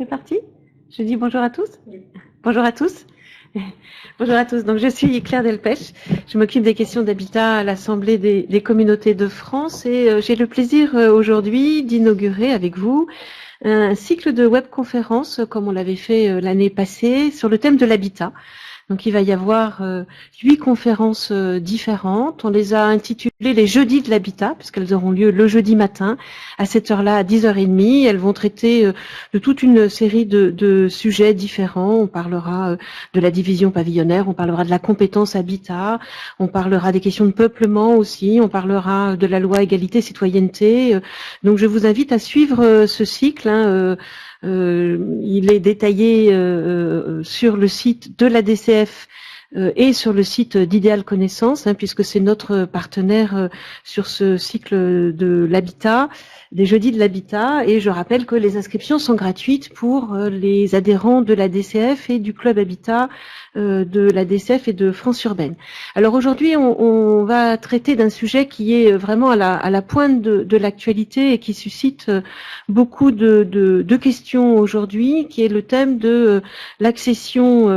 C'est parti. Je dis bonjour à tous. Bonjour à tous. Bonjour à tous. Donc, je suis Claire Delpech. Je m'occupe des questions d'habitat à l'Assemblée des communautés de France et j'ai le plaisir aujourd'hui d'inaugurer avec vous un cycle de webconférences comme on l'avait fait l'année passée sur le thème de l'habitat. Donc, il va y avoir 8 conférences différentes. On les a intitulées les jeudis de l'habitat, puisqu'elles auront lieu le jeudi matin, à cette heure-là, à 10h30. Elles vont traiter de toute une série de sujets différents. On parlera de la division pavillonnaire, on parlera de la compétence habitat, on parlera des questions de peuplement aussi, on parlera de la loi égalité-citoyenneté. Donc, je vous invite à suivre ce cycle, il est détaillé sur le site de la DCF et sur le site d'Idéal Connaissance, puisque c'est notre partenaire sur ce cycle de l'habitat, des jeudis de l'habitat. Et je rappelle que les inscriptions sont gratuites pour les adhérents de la DCF et du club habitat de la DCF et de France Urbaine. Alors aujourd'hui, on va traiter d'un sujet qui est vraiment à la pointe de l'actualité et qui suscite beaucoup de questions aujourd'hui, qui est le thème de l'accession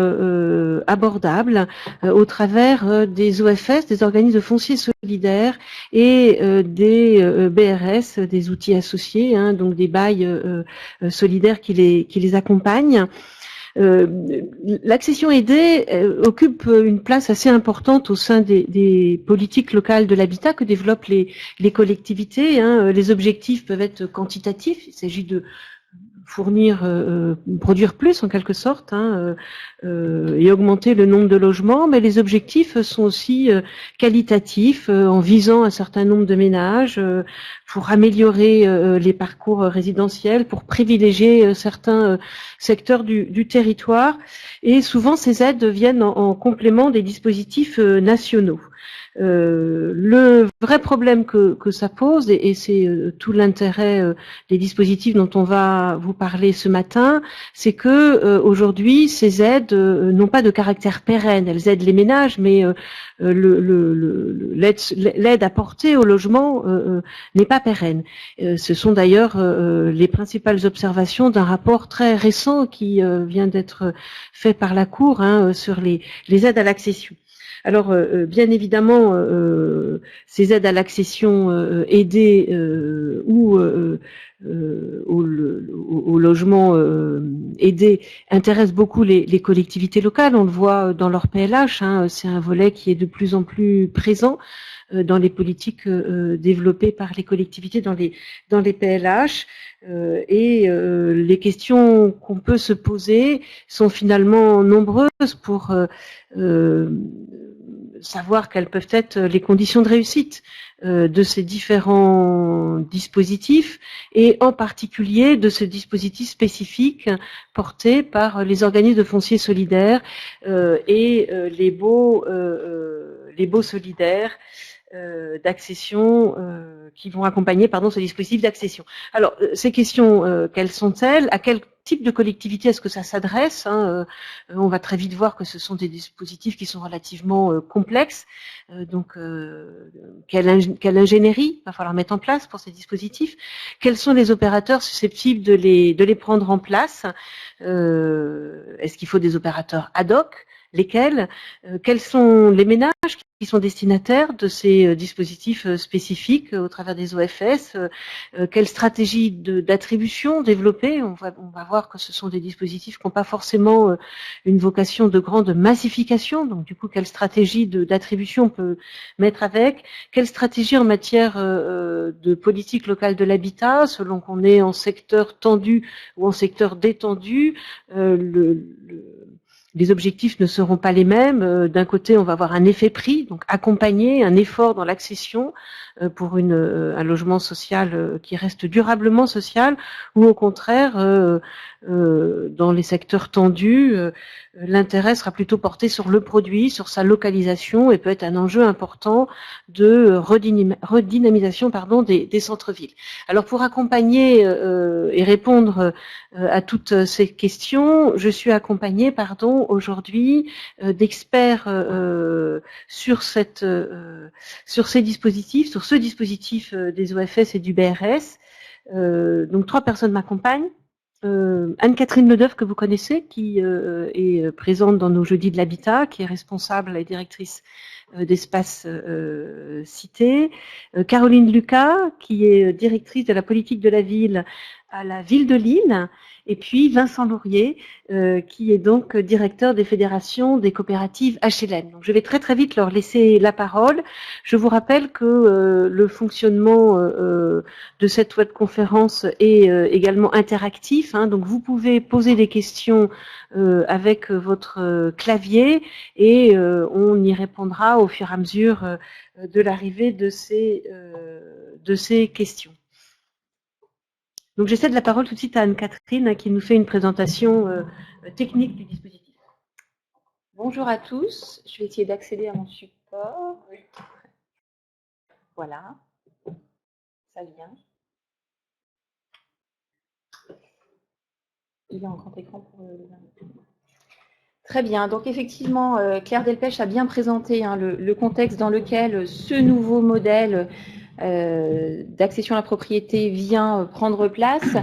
abordable au travers des OFS, des organismes de foncier solidaires et des BRS, des outils associés, donc des bails solidaires qui les accompagnent. L'accession aidée occupe une place assez importante au sein des politiques locales de l'habitat que développent les collectivités. Les objectifs peuvent être quantitatifs, il s'agit de fournir, produire plus en quelque sorte, et augmenter le nombre de logements, mais les objectifs sont aussi qualitatifs, en visant un certain nombre de ménages, pour améliorer les parcours résidentiels, pour privilégier certains secteurs du territoire, et souvent ces aides viennent en complément des dispositifs nationaux. Le vrai problème que ça pose, et c'est tout l'intérêt des dispositifs dont on va vous parler ce matin, c'est que aujourd'hui ces aides n'ont pas de caractère pérenne. Elles aident les ménages, mais l'aide apportée au logement n'est pas pérenne. Ce sont d'ailleurs les principales observations d'un rapport très récent qui vient d'être fait par la Cour sur les aides à l'accession. Alors, bien évidemment, ces aides à l'accession aidée ou au logement aidé intéressent beaucoup les collectivités locales. On le voit dans leur PLH. C'est un volet qui est de plus en plus présent dans les politiques développées par les collectivités dans les PLH. Les questions qu'on peut se poser sont finalement nombreuses pour savoir quelles peuvent être les conditions de réussite de ces différents dispositifs et en particulier de ce dispositif spécifique porté par les organismes de foncier solidaires et les baux solidaires d'accession qui vont accompagner ce dispositif d'accession. Alors, ces questions, quelles sont-elles? À quel type de collectivité est-ce que ça s'adresse? On va très vite voir que ce sont des dispositifs qui sont relativement complexes. Quelle ingénierie va falloir mettre en place pour ces dispositifs? Quels sont les opérateurs susceptibles de les prendre en place? Est-ce qu'il faut des opérateurs ad hoc? Lesquels? Quels sont les ménages qui sont destinataires de ces dispositifs spécifiques au travers des OFS? Quelle stratégie d'attribution développer? On va voir que ce sont des dispositifs qui n'ont pas forcément une vocation de grande massification. Donc, du coup, quelle stratégie d'attribution on peut mettre avec? Quelle stratégie en matière de politique locale de l'habitat, selon qu'on est en secteur tendu ou en secteur détendu? Les objectifs ne seront pas les mêmes. D'un côté, on va avoir un effet prix, donc accompagner un effort dans l'accession pour un logement social qui reste durablement social, ou au contraire, dans les secteurs tendus, l'intérêt sera plutôt porté sur le produit, sur sa localisation, et peut être un enjeu important de redynamisation des centres-villes. Alors, pour accompagner et répondre à toutes ces questions, je suis accompagnée, aujourd'hui d'experts sur ces dispositifs, sur ce dispositif des OFS et du BRS. Donc 3 personnes m'accompagnent. Anne-Catherine Ledeuf, que vous connaissez, qui est présente dans nos Jeudis de l'Habitat, qui est responsable et directrice d'Espace Cité. Caroline Lucas, qui est directrice de la politique de la ville à la ville de Lille. Et puis Vincent Laurier, qui est donc directeur des fédérations des coopératives HLM. Donc je vais très très vite leur laisser la parole. Je vous rappelle que le fonctionnement de cette webconférence est également interactif. Donc vous pouvez poser des questions avec votre clavier et on y répondra au fur et à mesure de l'arrivée de ces questions. Donc j'essaie de la parole tout de suite à Anne-Catherine qui nous fait une présentation technique du dispositif. Bonjour à tous, je vais essayer d'accéder à mon support. Voilà, ça vient. Il est en grand écran pour le... Très bien, donc effectivement, Claire Delpech a bien présenté le contexte dans lequel ce nouveau modèle d'accession à la propriété vient prendre place.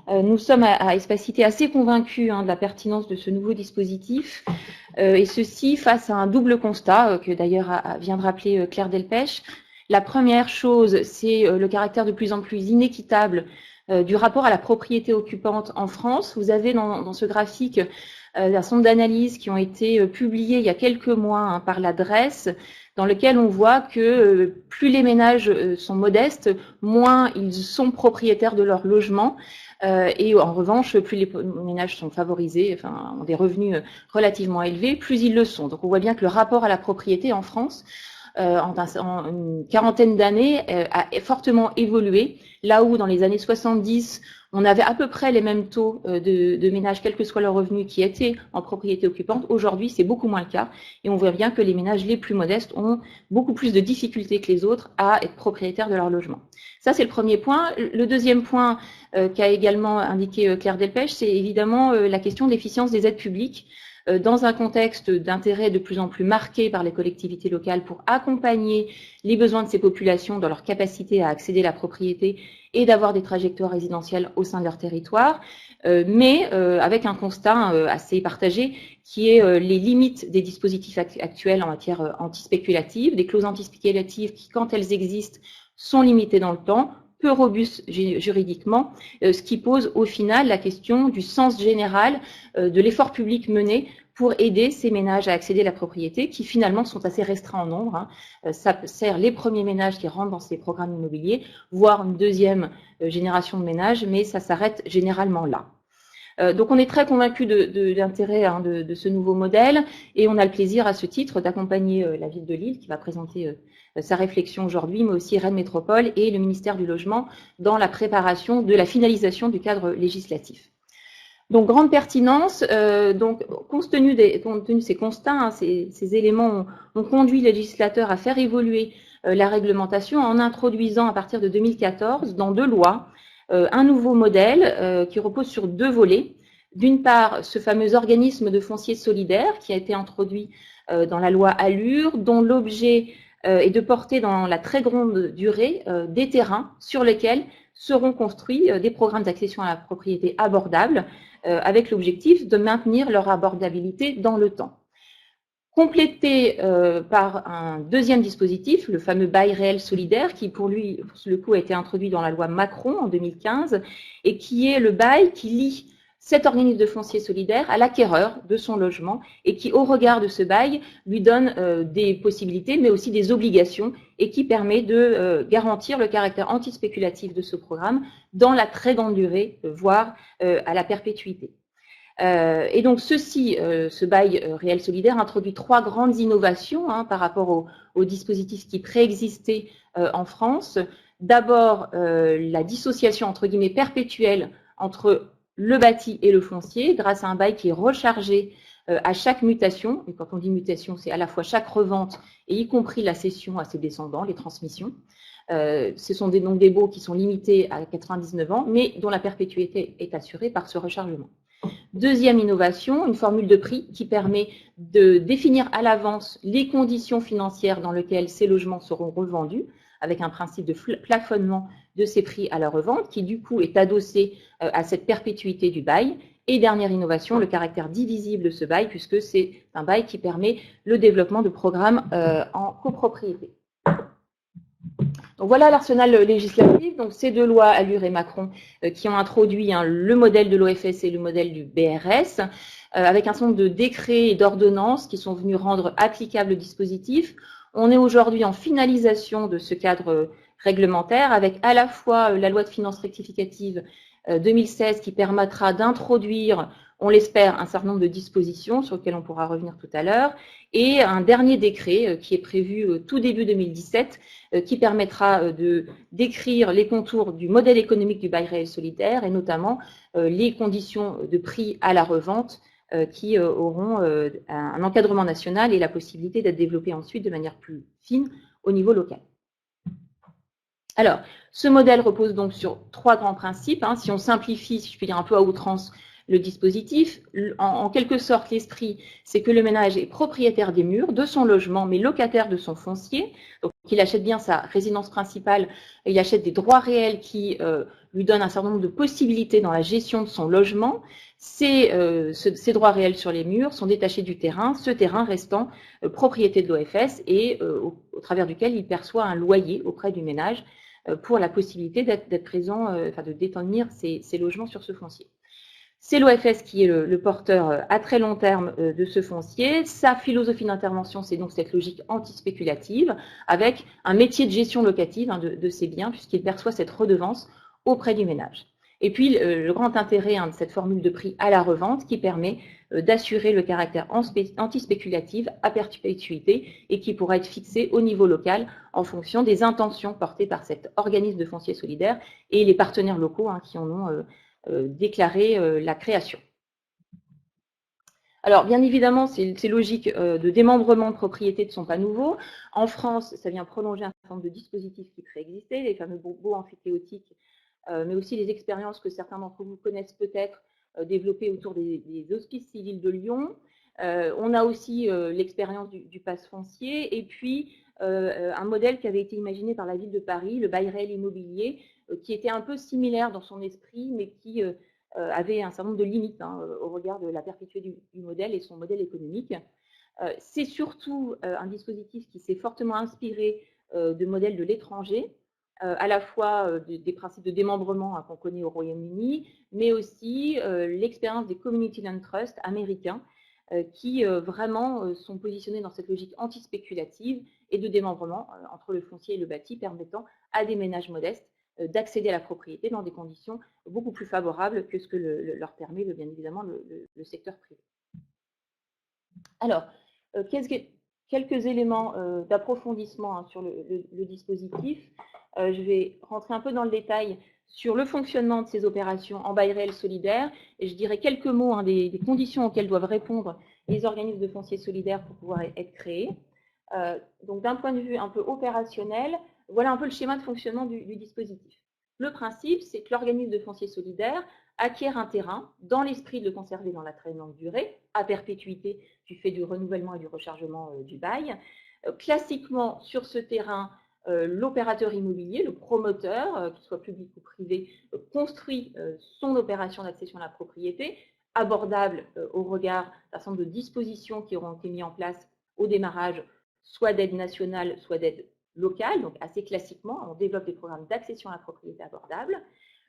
Nous sommes à Espace Cité assez convaincus de la pertinence de ce nouveau dispositif, et ceci face à un double constat que d'ailleurs vient de rappeler Claire Delpech. La première chose, c'est le caractère de plus en plus inéquitable du rapport à la propriété occupante en France. Vous avez dans ce graphique un certain nombre d'analyses qui ont été publiées il y a quelques mois par l'adresse, dans lequel on voit que plus les ménages sont modestes, moins ils sont propriétaires de leur logement. Et en revanche, plus les ménages sont favorisés, enfin, ont des revenus relativement élevés, plus ils le sont. Donc on voit bien que le rapport à la propriété en France, en une quarantaine d'années, a fortement évolué. Là où dans les années 70, on avait à peu près les mêmes taux de ménages, quel que soit leur revenu, qui étaient en propriété occupante. Aujourd'hui, c'est beaucoup moins le cas. Et on voit bien que les ménages les plus modestes ont beaucoup plus de difficultés que les autres à être propriétaires de leur logement. Ça, c'est le premier point. Le deuxième point qu'a également indiqué Claire Delpech, c'est évidemment la question de l'efficience des aides publiques. Dans un contexte d'intérêt de plus en plus marqué par les collectivités locales pour accompagner les besoins de ces populations dans leur capacité à accéder à la propriété et d'avoir des trajectoires résidentielles au sein de leur territoire, mais avec un constat assez partagé qui est les limites des dispositifs actuels en matière antispéculative, des clauses antispéculatives qui, quand elles existent, sont limitées dans le temps, peu robustes juridiquement, ce qui pose au final la question du sens général de l'effort public mené pour aider ces ménages à accéder à la propriété, qui finalement sont assez restreints en nombre. Ça sert les premiers ménages qui rentrent dans ces programmes immobiliers, voire une deuxième génération de ménages, mais ça s'arrête généralement là. Donc on est très convaincus de l'intérêt de ce nouveau modèle, et on a le plaisir à ce titre d'accompagner la ville de Lille qui va présenter sa réflexion aujourd'hui, mais aussi Rennes Métropole et le ministère du Logement dans la préparation de la finalisation du cadre législatif. Donc grande pertinence, donc compte tenu de ces constats, ces éléments ont conduit le législateur à faire évoluer la réglementation en introduisant à partir de 2014 dans 2 lois un nouveau modèle qui repose sur 2 volets. D'une part, ce fameux organisme de foncier solidaire qui a été introduit dans la loi Allure, dont l'objet est de porter dans la très grande durée des terrains sur lesquels seront construits des programmes d'accession à la propriété abordables, avec l'objectif de maintenir leur abordabilité dans le temps. Complété par un deuxième dispositif, le fameux bail réel solidaire, qui pour le coup a été introduit dans la loi Macron en 2015, et qui est le bail qui lie cet organisme de foncier solidaire à l'acquéreur de son logement, et qui, au regard de ce bail, lui donne des possibilités, mais aussi des obligations, et qui permet de garantir le caractère antispéculatif de ce programme dans la très grande durée, voire à la perpétuité. Et donc ce bail réel solidaire introduit 3 grandes innovations par rapport aux dispositifs qui préexistaient en France. D'abord, la dissociation entre guillemets perpétuelle entre le bâti et le foncier, grâce à un bail qui est rechargé à chaque mutation. Et quand on dit mutation, c'est à la fois chaque revente et y compris la cession à ses descendants, les transmissions. Ce sont donc des baux qui sont limités à 99 ans, mais dont la perpétuité est assurée par ce rechargement. Deuxième innovation, une formule de prix qui permet de définir à l'avance les conditions financières dans lesquelles ces logements seront revendus avec un principe de plafonnement de ces prix à la revente, qui du coup est adossé à cette perpétuité du bail. Et dernière innovation, le caractère divisible de ce bail, puisque c'est un bail qui permet le développement de programmes en copropriété. Donc voilà l'arsenal législatif. Donc ces deux lois, Allure et Macron, qui ont introduit le modèle de l'OFS et le modèle du BRS, avec un certain nombre de décrets et d'ordonnances qui sont venus rendre applicable le dispositif. On est aujourd'hui en finalisation de ce cadre réglementaire, avec à la fois la loi de finances rectificative 2016 qui permettra d'introduire, on l'espère, un certain nombre de dispositions sur lesquelles on pourra revenir tout à l'heure, et un dernier décret qui est prévu tout début 2017, qui permettra de décrire les contours du modèle économique du bail réel solidaire et notamment les conditions de prix à la revente qui auront un encadrement national et la possibilité d'être développées ensuite de manière plus fine au niveau local. Alors, ce modèle repose donc sur trois grands principes. Si on simplifie, si je puis dire un peu à outrance, le dispositif, en quelque sorte, l'esprit, c'est que le ménage est propriétaire des murs, de son logement, mais locataire de son foncier. Donc, il achète bien sa résidence principale, il achète des droits réels qui lui donnent un certain nombre de possibilités dans la gestion de son logement. Ces droits réels sur les murs sont détachés du terrain, ce terrain restant propriété de l'OFS et au travers duquel il perçoit un loyer auprès du ménage pour la possibilité d'être présent, enfin de détenir ces logements sur ce foncier. C'est l'OFS qui est le porteur à très long terme de ce foncier. Sa philosophie d'intervention, c'est donc cette logique antispéculative, avec un métier de gestion locative de ces biens, puisqu'il perçoit cette redevance auprès du ménage. Et puis, le grand intérêt de cette formule de prix à la revente qui permet d'assurer le caractère antispéculatif à perpétuité et qui pourra être fixé au niveau local en fonction des intentions portées par cet organisme de foncier solidaire et les partenaires locaux qui en ont déclarer la création. Alors, bien évidemment, ces logiques de démembrement de propriété ne sont pas nouveaux. En France, ça vient prolonger un certain nombre de dispositifs qui préexistaient, les fameux baux amphithéotiques, mais aussi les expériences que certains d'entre vous connaissent peut-être, développées autour des hospices civils de Lyon. On a aussi l'expérience du pass foncier, et puis un modèle qui avait été imaginé par la ville de Paris, le bail réel immobilier, qui était un peu similaire dans son esprit, mais qui avait un certain nombre de limites au regard de la perpétuité du modèle et son modèle économique. C'est surtout un dispositif qui s'est fortement inspiré de modèles de l'étranger, à la fois des principes de démembrement qu'on connaît au Royaume-Uni, mais aussi l'expérience des Community Land Trust américains, qui vraiment sont positionnés dans cette logique antispéculative et de démembrement entre le foncier et le bâti, permettant à des ménages modestes d'accéder à la propriété dans des conditions beaucoup plus favorables que ce que leur permet, bien évidemment, le secteur privé. Alors, quelques éléments d'approfondissement sur le dispositif. Je vais rentrer un peu dans le détail sur le fonctionnement de ces opérations en bail réel solidaire, et je dirais quelques mots des conditions auxquelles doivent répondre les organismes de foncier solidaire pour pouvoir être créés. Donc, d'un point de vue un peu opérationnel, voilà un peu le schéma de fonctionnement du dispositif. Le principe, c'est que l'organisme de foncier solidaire acquiert un terrain dans l'esprit de le conserver dans la très longue durée, à perpétuité du fait du renouvellement et du rechargement du bail. Classiquement, sur ce terrain, l'opérateur immobilier, le promoteur, qu'il soit public ou privé, construit son opération d'accession à la propriété, abordable au regard d'un certain nombre de dispositions qui auront été mises en place au démarrage, soit d'aide nationale, soit d'aide locale. Donc, assez classiquement, on développe des programmes d'accession à la propriété abordable.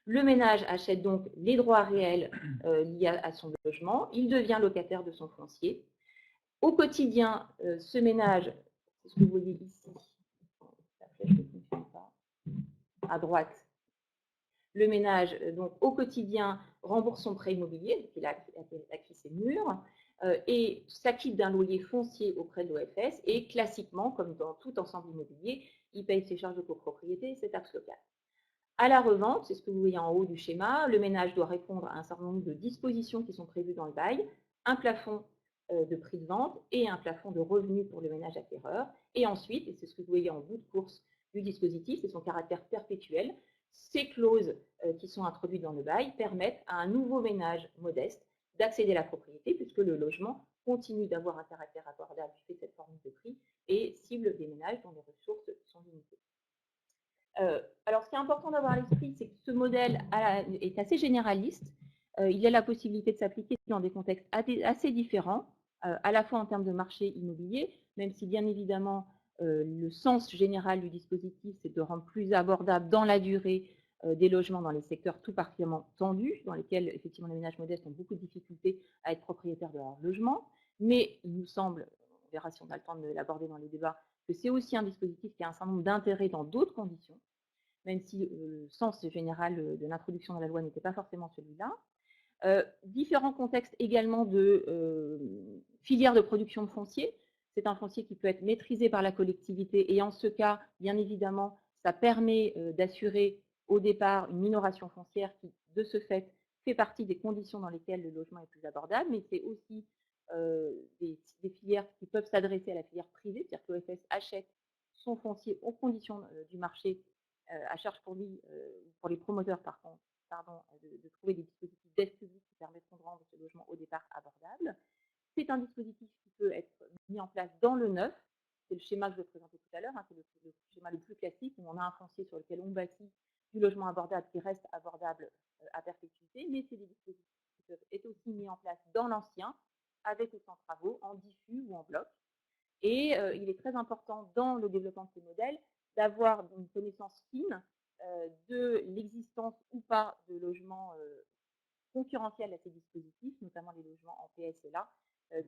Le ménage achète donc les droits réels liés à son logement. Il devient locataire de son foncier. Au quotidien, ce ménage, c'est ce que vous voyez ici, la flèche ne fonctionne pas, à droite, le ménage, donc au quotidien, rembourse son prêt immobilier, donc il a acquis ses murs, et s'acquitte d'un loyer foncier auprès de l'OFS, et classiquement, comme dans tout ensemble immobilier, il paye ses charges de copropriété et ses taxes locales. À la revente, c'est ce que vous voyez en haut du schéma, le ménage doit répondre à un certain nombre de dispositions qui sont prévues dans le bail, un plafond de prix de vente et un plafond de revenus pour le ménage acquéreur. Et ensuite, et c'est ce que vous voyez en bout de course du dispositif, c'est son caractère perpétuel, ces clauses qui sont introduites dans le bail permettent à un nouveau ménage modeste d'accéder à la propriété puisque le logement continue d'avoir un caractère abordable du fait de cette formule de prix et cible des ménages dont les ressources sont limitées. Alors, ce qui est important d'avoir à l'esprit, c'est que ce modèle est assez généraliste. Il y a la possibilité de s'appliquer dans des contextes assez différents, à la fois en termes de marché immobilier, même si bien évidemment le sens général du dispositif, c'est de rendre plus abordable dans la durée des logements dans les secteurs tout particulièrement tendus, dans lesquels effectivement les ménages modestes ont beaucoup de difficultés à être propriétaires de leur logement. Mais il nous semble, on verra si on a le temps de l'aborder dans les débats, que c'est aussi un dispositif qui a un certain nombre d'intérêts dans d'autres conditions, même si le sens général de l'introduction dans la loi n'était pas forcément celui-là. Différents contextes également de filière de production de foncier. C'est un foncier qui peut être maîtrisé par la collectivité et en ce cas, bien évidemment, ça permet d'assurer au départ une minoration foncière qui, de ce fait partie des conditions dans lesquelles le logement est plus abordable, mais c'est aussi des filières qui peuvent s'adresser à la filière privée, c'est-à-dire que l'OFS achète son foncier aux conditions du marché à charge pour lui, pour les promoteurs par contre, de trouver des dispositifs d'aide publique qui permettront de rendre ce logement au départ abordable. C'est un dispositif qui peut être mis en place dans le neuf. C'est le schéma que je vais présenter tout à l'heure, hein, c'est le schéma le plus classique où on a un foncier sur lequel on bâtit du logement abordable qui reste abordable à perpétuité, mais c'est des dispositifs qui peuvent être aussi mis en place dans l'ancien, avec ou sans travaux, en diffus ou en bloc. Et il est très important dans le développement de ces modèles d'avoir une connaissance fine de l'existence ou pas de logements concurrentiels à ces dispositifs, notamment les logements en PSLA,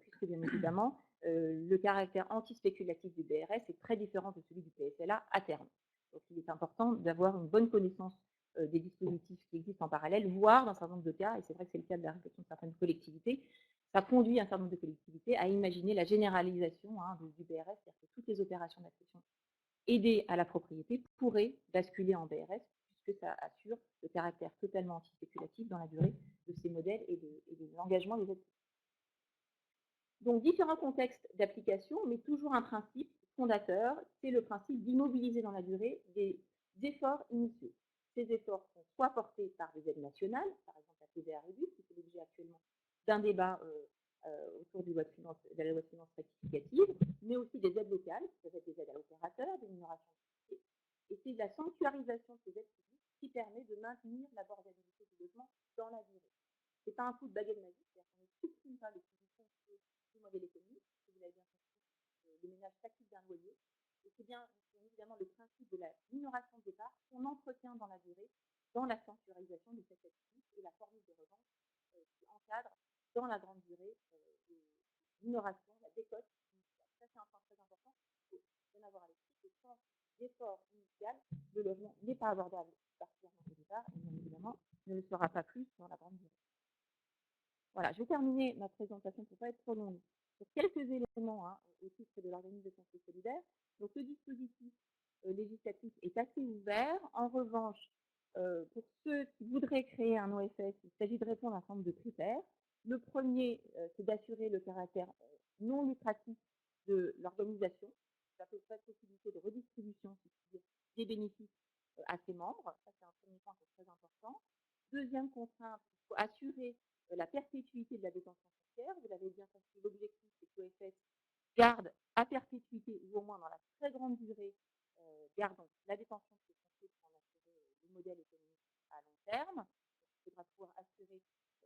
puisque bien évidemment, le caractère anti-spéculatif du BRS est très différent de celui du PSLA à terme. Donc il est important d'avoir une bonne connaissance des dispositifs qui existent en parallèle, voire dans un certain nombre de cas, et c'est vrai que c'est le cas de la réflexion de certaines collectivités, ça conduit un certain nombre de collectivités à imaginer la généralisation du BRS, c'est-à-dire que toutes les opérations d'accession aidées à la propriété pourraient basculer en BRS, puisque ça assure le caractère totalement anti-spéculatif dans la durée de ces modèles et de l'engagement des aides. Donc, différents contextes d'application, mais toujours un principe fondateur, c'est le principe d'immobiliser dans la durée des efforts initiaux. Ces efforts sont soit portés par des aides nationales, par exemple la TVA réduite, qui fait l'objet actuellement d'un débat autour de la loi de finances rectificative, mais aussi des aides locales, qui peuvent être des aides à l'opérateur, des minorations de prix. Et c'est la sanctuarisation de ces aides publiques qui permet de maintenir l'abordabilité du logement dans la durée. Ce n'est pas un coup de baguette magique, c'est-à-dire qu'on ne supprime pas le coût du modèle économique, si vous l'avez bien compris, le ménage s'acquitte d'un loyer, et c'est bien évidemment le principe de la minoration de départ qu'on entretient dans la durée, dans la sanctuarisation de cette activité et la formule de revente qui encadre dans la grande durée les minorations, la décote initiale. Ça, c'est un point très important. Il faut bien avoir à l'esprit que sans effort initial, le logement n'est pas abordable particulièrement au départ, et bien évidemment ne le sera pas plus dans la grande durée. Voilà, je vais terminer ma présentation pour ne pas être trop longue sur quelques éléments au titre de l'organisme de foncier solidaire. Donc, le dispositif législatif est assez ouvert. En revanche, pour ceux qui voudraient créer un OFS, il s'agit de répondre à un certain nombre de critères. Le premier, c'est d'assurer le caractère non lucratif de l'organisation. Ça peut faire possibilité de redistribution des bénéfices à ses membres. Ça, c'est un premier point qui est très important. Deuxième contrainte, il faut assurer la perpétuité de la détention foncière. Vous l'avez bien compris, l'objectif, c'est que l'OFS garde à perpétuité, ou au moins dans la très grande durée, garde donc la détention de ces fonciers pour en assurer le modèle économique à long terme. Donc, il faudra pouvoir assurer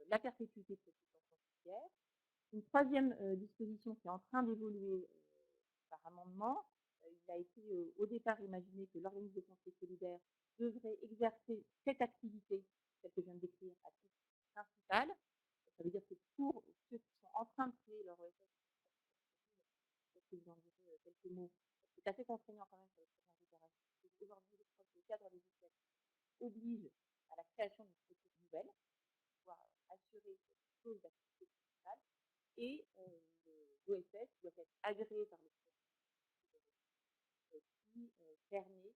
la perpétuité de cette détention foncière. Une troisième disposition qui est en train d'évoluer par amendement, il a été au départ imaginé que l'organisme de foncier solidaire devrait exercer cette activité, celle que je viens de décrire, à titre principal. Ça veut dire que pour ceux qui sont en train de créer leur OSS, je vais vous en dire quelques mots, c'est assez contraignant quand même sur les premières opérations. Aujourd'hui, je crois que le cadre législatif oblige à la création d'une structure nouvelle, pour pouvoir assurer cette chose d'activité principale, et l'OSS doit être agréé par le qui permet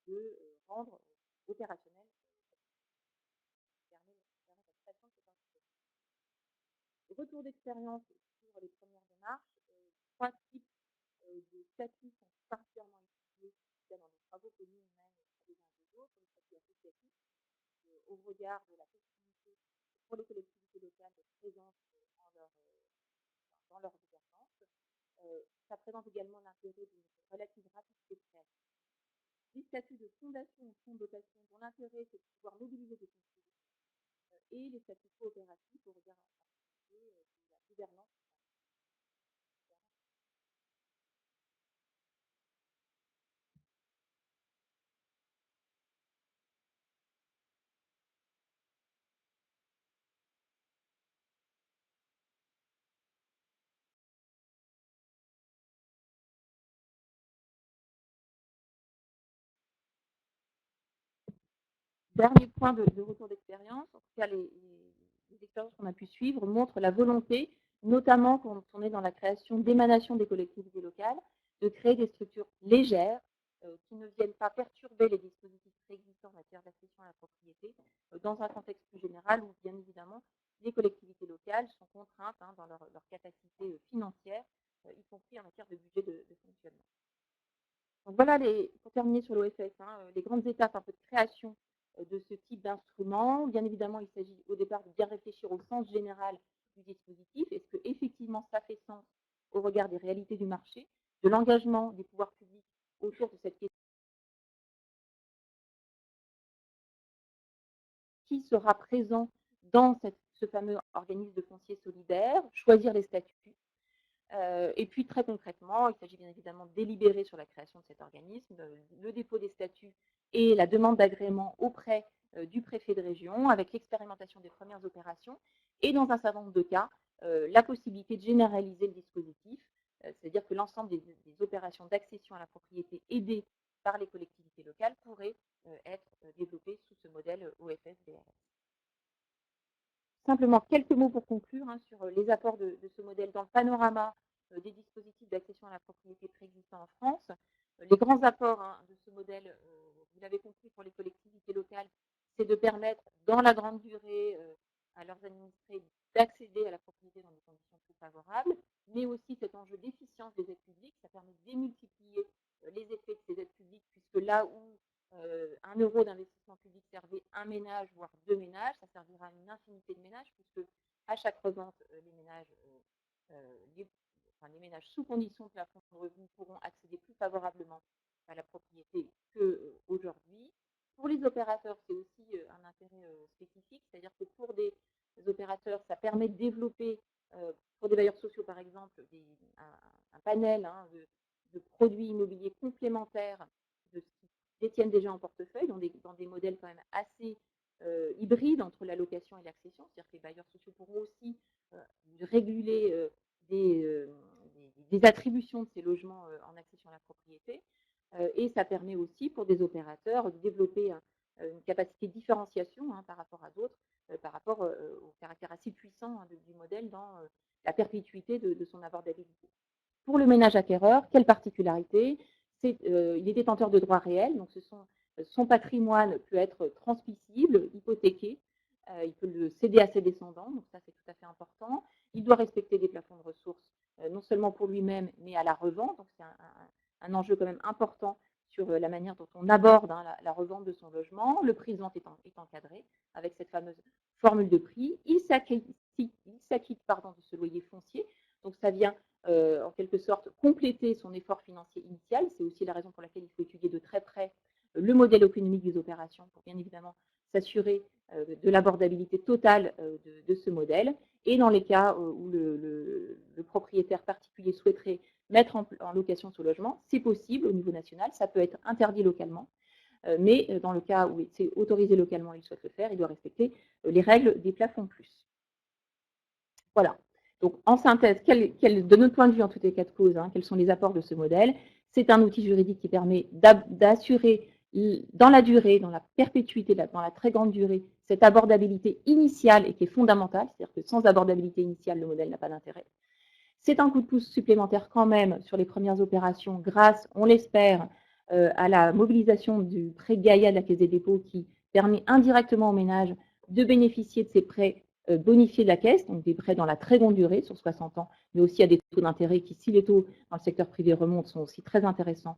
de rendre opérationnel permet la création de cette institution. Retour d'expérience sur les premières démarches, trois types de statuts sont particulièrement utilisés dans les travaux que nous on mène les uns et les autres, les statuts associatifs, au regard de la possibilité pour les collectivités locales d'être présentes dans leur gouvernance. Ça présente également l'intérêt d'une relative rapidité de création. des statuts de fondation ou fonds de dotation dont l'intérêt c'est de pouvoir mobiliser des fonds et les statuts coopératifs au regard de la gouvernance. Dernier point de retour d'expérience, en tout cas les expériences qu'on a pu suivre montrent la volonté, notamment quand on est dans la création d'émanations des collectivités locales, de créer des structures légères qui ne viennent pas perturber les dispositifs préexistants en matière d'accession à la propriété, dans un contexte plus général où bien évidemment les collectivités locales sont contraintes dans leur capacité financière, y compris en matière de budget de fonctionnement. Donc voilà, pour terminer sur l'OFS, les grandes étapes un peu de création de ce type d'instrument. Bien évidemment, il s'agit au départ de bien réfléchir au sens général du dispositif. Est-ce qu'effectivement ça fait sens au regard des réalités du marché, de l'engagement des pouvoirs publics autour de cette question? Qui sera présent dans ce fameux organisme de foncier solidaire? Choisir les statuts. Et puis très concrètement, il s'agit bien évidemment de délibérer sur la création de cet organisme, le dépôt des statuts et la demande d'agrément auprès du préfet de région avec l'expérimentation des premières opérations et dans un certain nombre de cas, la possibilité de généraliser le dispositif, c'est-à-dire que l'ensemble des opérations d'accession à la propriété aidées par les collectivités locales pourraient être développées sous ce modèle OFS-BRS. Simplement quelques mots pour conclure sur les apports de ce modèle dans le panorama des dispositifs d'accession à la propriété préexistants en France. Les grands apports de ce modèle, vous l'avez compris pour les collectivités locales, c'est de permettre dans la grande durée à leurs administrés d'accéder à la propriété dans des conditions plus favorables, mais aussi cet enjeu d'efficience des aides publiques, ça permet de démultiplier les effets de ces aides publiques, puisque là où 1 euro d'investissement public servait un ménage, voire 2 ménages, ça servira à une infinité de ménages, puisque à chaque revente, les ménages sous condition de plafond de revenus pourront accéder plus favorablement à la propriété qu'aujourd'hui. Pour les opérateurs, c'est aussi un intérêt spécifique, c'est-à-dire que pour des opérateurs, ça permet de développer, pour des bailleurs sociaux par exemple, un panel de produits immobiliers complémentaires de ce qui détiennent déjà en portefeuille, dans des modèles quand même assez hybrides entre la location et l'accession. C'est-à-dire que les bailleurs sociaux pourront aussi réguler des attributions de ces logements en accession à la propriété. Et ça permet aussi pour des opérateurs de développer une capacité de différenciation par rapport à d'autres, par rapport au caractère assez puissant du modèle dans la perpétuité de son abordabilité. Pour le ménage acquéreur, quelle particularité? Il est détenteur de droits réels, donc son patrimoine peut être transmissible, hypothéqué, il peut le céder à ses descendants, donc ça c'est tout à fait important. Il doit respecter des plafonds de ressources, non seulement pour lui-même, mais à la revente, donc c'est un enjeu quand même important sur la manière dont on aborde la revente de son logement. Le prix de vente est encadré avec cette fameuse formule de prix. Il s'acquitte de ce loyer foncier, donc ça vient en quelque sorte compléter son effort financier initial. C'est aussi la raison pour laquelle il faut étudier de très près le modèle économique des opérations pour bien évidemment s'assurer de l'abordabilité totale de ce modèle. Et dans les cas où le propriétaire particulier souhaiterait mettre en location ce logement, c'est possible au niveau national, ça peut être interdit localement. Mais dans le cas où c'est autorisé localement et il souhaite le faire, il doit respecter les règles des plafonds plus. Voilà. Donc, en synthèse, de notre point de vue, en toutes les cas de cause, quels sont les apports de ce modèle? C'est un outil juridique qui permet d'assurer dans la durée, dans la perpétuité, dans la très grande durée, cette abordabilité initiale et qui est fondamentale, c'est-à-dire que sans abordabilité initiale, le modèle n'a pas d'intérêt. C'est un coup de pouce supplémentaire quand même sur les premières opérations grâce, on l'espère, à la mobilisation du prêt Gaïa de la Caisse des dépôts qui permet indirectement aux ménages de bénéficier de ces prêts bonifiés de la Caisse, donc des prêts dans la très longue durée, sur 60 ans, mais aussi à des taux d'intérêt qui, si les taux dans le secteur privé remontent, sont aussi très intéressants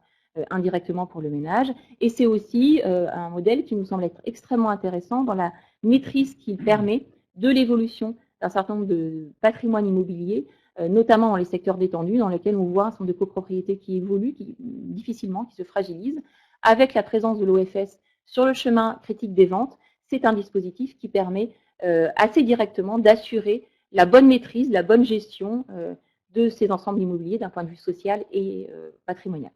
indirectement pour le ménage. Et c'est aussi un modèle qui nous semble être extrêmement intéressant dans la maîtrise qu'il permet de l'évolution d'un certain nombre de patrimoines immobiliers, notamment dans les secteurs détendus, dans lesquels on voit un certain nombre de copropriétés qui évoluent difficilement, qui se fragilisent, avec la présence de l'OFS sur le chemin critique des ventes, c'est un dispositif qui permet assez directement d'assurer la bonne maîtrise, la bonne gestion de ces ensembles immobiliers d'un point de vue social et patrimonial.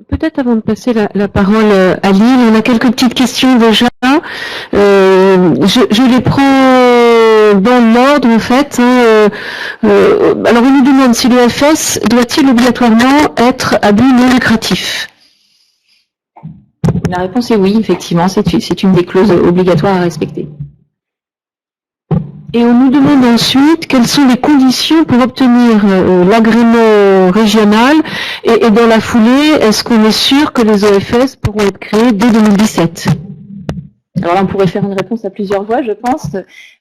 Peut-être avant de passer la parole à Lille, on a quelques petites questions déjà. Je les prends dans l'ordre en fait. Alors on nous demande si l'OFS doit-il obligatoirement être à but non lucratif? La réponse est oui, effectivement, c'est une des clauses obligatoires à respecter. Et on nous demande ensuite quelles sont les conditions pour obtenir l'agrément régional et dans la foulée, est-ce qu'on est sûr que les OFS pourront être créés dès 2017? Alors là, on pourrait faire une réponse à plusieurs voies, je pense.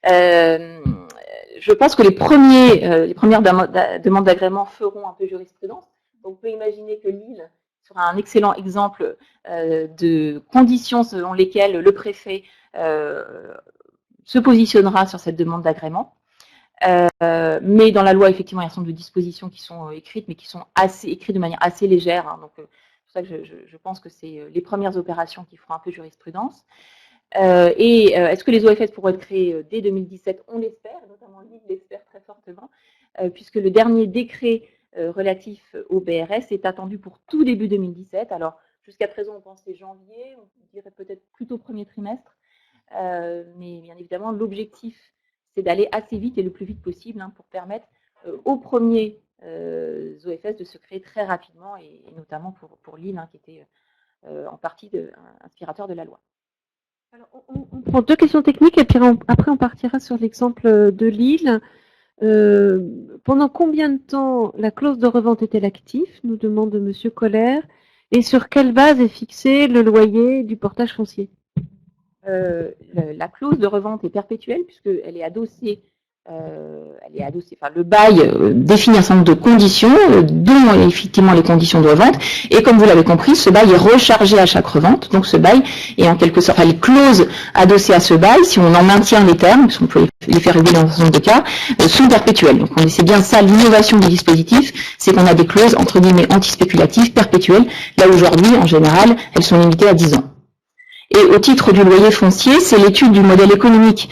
Je pense que les premières demandes d'agrément feront un peu jurisprudence. Donc, on peut imaginer que Lille sera un excellent exemple de conditions selon lesquelles le préfet se positionnera sur cette demande d'agrément. Mais dans la loi, effectivement, il y a un certain nombre de dispositions qui sont écrites, mais qui sont écrites de manière assez légère. Hein, donc, c'est pour ça que je pense que c'est les premières opérations qui feront un peu jurisprudence. Est-ce que les OFS pourront être créés dès 2017? On l'espère, notamment Lille l'espère très fortement, puisque le dernier décret relatif au BRS est attendu pour tout début 2017. Alors, jusqu'à présent, on pensait janvier, on dirait peut-être plutôt premier trimestre. Mais bien évidemment, l'objectif, c'est d'aller assez vite et le plus vite possible pour permettre aux premiers OFS de se créer très rapidement, et notamment pour Lille, qui était en partie inspirateur de la loi. Alors, on prend deux questions techniques et puis après on partira sur l'exemple de Lille. Pendant combien de temps la clause de revente est-elle active, nous demande Monsieur Colère, et sur quelle base est fixé le loyer du portage foncier? La clause de revente est perpétuelle puisqu'elle est adossée, enfin, le bail définit un certain nombre de conditions, dont effectivement les conditions de revente, et comme vous l'avez compris, ce bail est rechargé à chaque revente, donc ce bail est en quelque sorte, les clauses adossées à ce bail, si on en maintient les termes, parce qu'on peut les faire réguler dans un certain nombre de cas, sont perpétuelles. Donc c'est bien ça l'innovation du dispositif, c'est qu'on a des clauses entre guillemets antispéculatives, perpétuelles, là aujourd'hui en général elles sont limitées à 10 ans. Et au titre du loyer foncier, c'est l'étude du modèle économique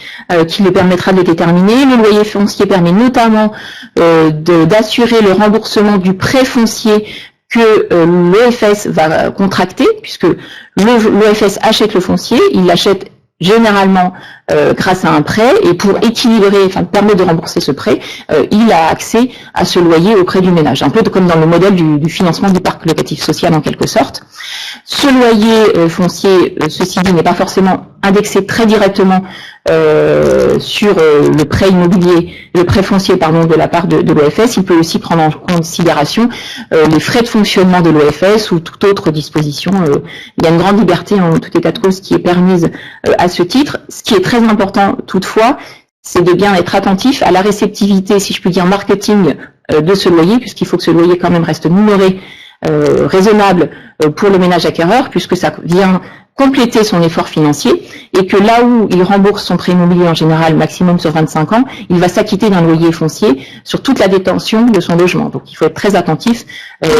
qui le permettra de déterminer. Le loyer foncier permet notamment d'assurer le remboursement du prêt foncier que l'OFS va contracter, puisque l'OFS achète le foncier, il l'achète généralement grâce à un prêt, et pour équilibrer, enfin permettre de rembourser ce prêt, il a accès à ce loyer auprès du ménage, un peu comme dans le modèle du financement du parc locatif social en quelque sorte. Ce loyer foncier, ceci dit, n'est pas forcément indexé très directement sur le prêt immobilier, le prêt foncier pardon de la part de l'OFS. Il peut aussi prendre en considération les frais de fonctionnement de l'OFS ou toute autre disposition. Il y a une grande liberté en tout état de cause qui est permise à ce titre. Ce qui est très important toutefois, c'est de bien être attentif à la réceptivité, si je puis dire, marketing de ce loyer, puisqu'il faut que ce loyer quand même reste minoré, raisonnable pour le ménage acquéreur, puisque ça vient compléter son effort financier, et que là où il rembourse son prêt immobilier en général maximum sur 25 ans, il va s'acquitter d'un loyer foncier sur toute la détention de son logement. Donc il faut être très attentif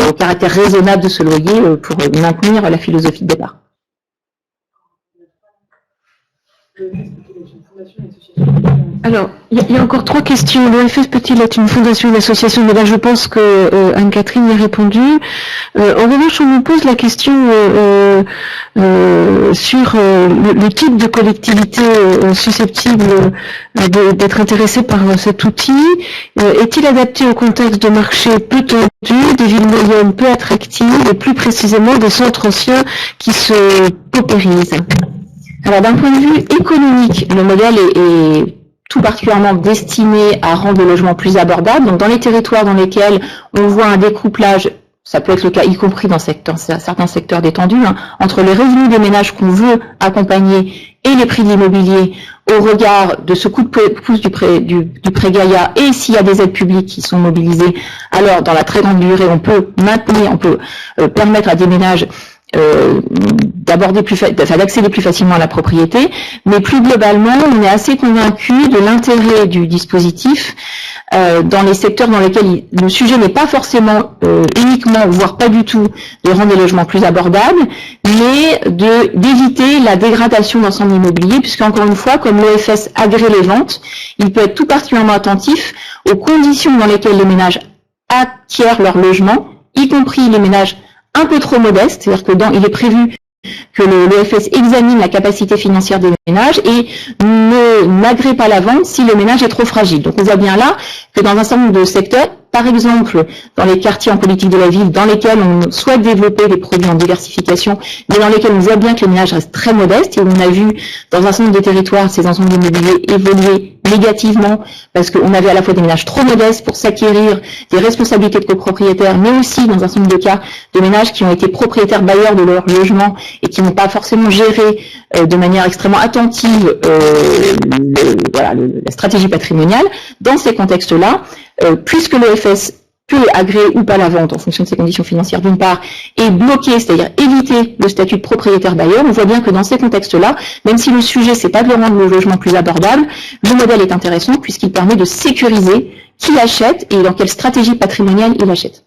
au caractère raisonnable de ce loyer pour maintenir la philosophie de départ. Alors, il y a encore trois questions. L'OFS peut-il être une fondation, une association? Mais là, je pense que Anne-Catherine y a répondu. En revanche, on nous pose la question sur le type de collectivité susceptible d'être intéressée par cet outil. Est-il adapté au contexte de marché peu tendu, des villes moyennes peu attractives et plus précisément des centres anciens qui se paupérisent? Alors d'un point de vue économique, le modèle est tout particulièrement destiné à rendre le logement plus abordable. Donc dans les territoires dans lesquels on voit un découplage, ça peut être le cas y compris dans certains secteurs détendus, entre les revenus des ménages qu'on veut accompagner et les prix de l'immobilier au regard de ce coup de pouce du prêt Gaïa, et s'il y a des aides publiques qui sont mobilisées, alors dans la très grande durée, on peut permettre à des ménages d'accéder plus facilement à la propriété, mais plus globalement, on est assez convaincu de l'intérêt du dispositif dans les secteurs dans lesquels le sujet n'est pas forcément uniquement, voire pas du tout, de rendre les logements plus abordables, mais d'éviter la dégradation d'ensemble immobilier, puisqu'encore une fois, comme l'OFS agrée les ventes, il peut être tout particulièrement attentif aux conditions dans lesquelles les ménages acquièrent leur logement, y compris les ménages un peu trop modestes, c'est-à-dire que il est prévu que l'OFS examine la capacité financière des ménages et n'agrée pas la vente si le ménage est trop fragile. Donc on voit bien là que dans un certain nombre de secteurs, par exemple dans les quartiers en politique de la ville, dans lesquels on souhaite développer des produits en diversification, mais dans lesquels on voit bien que les ménages restent très modestes, et on a vu dans un certain nombre de territoires ces ensembles immobiliers évoluer négativement, parce qu'on avait à la fois des ménages trop modestes pour s'acquérir des responsabilités de copropriétaires, mais aussi dans un certain nombre de cas de ménages qui ont été propriétaires bailleurs de leur logement et qui n'ont pas forcément géré de manière extrêmement attentive la stratégie patrimoniale. Dans ces contextes-là, puisque l'OFS peut agréer ou pas la vente en fonction de ses conditions financières d'une part, et bloquer, c'est-à-dire éviter le statut de propriétaire bailleur, on voit bien que dans ces contextes-là, même si le sujet c'est pas de rendre le logement plus abordable, le modèle est intéressant puisqu'il permet de sécuriser qui achète et dans quelle stratégie patrimoniale il achète.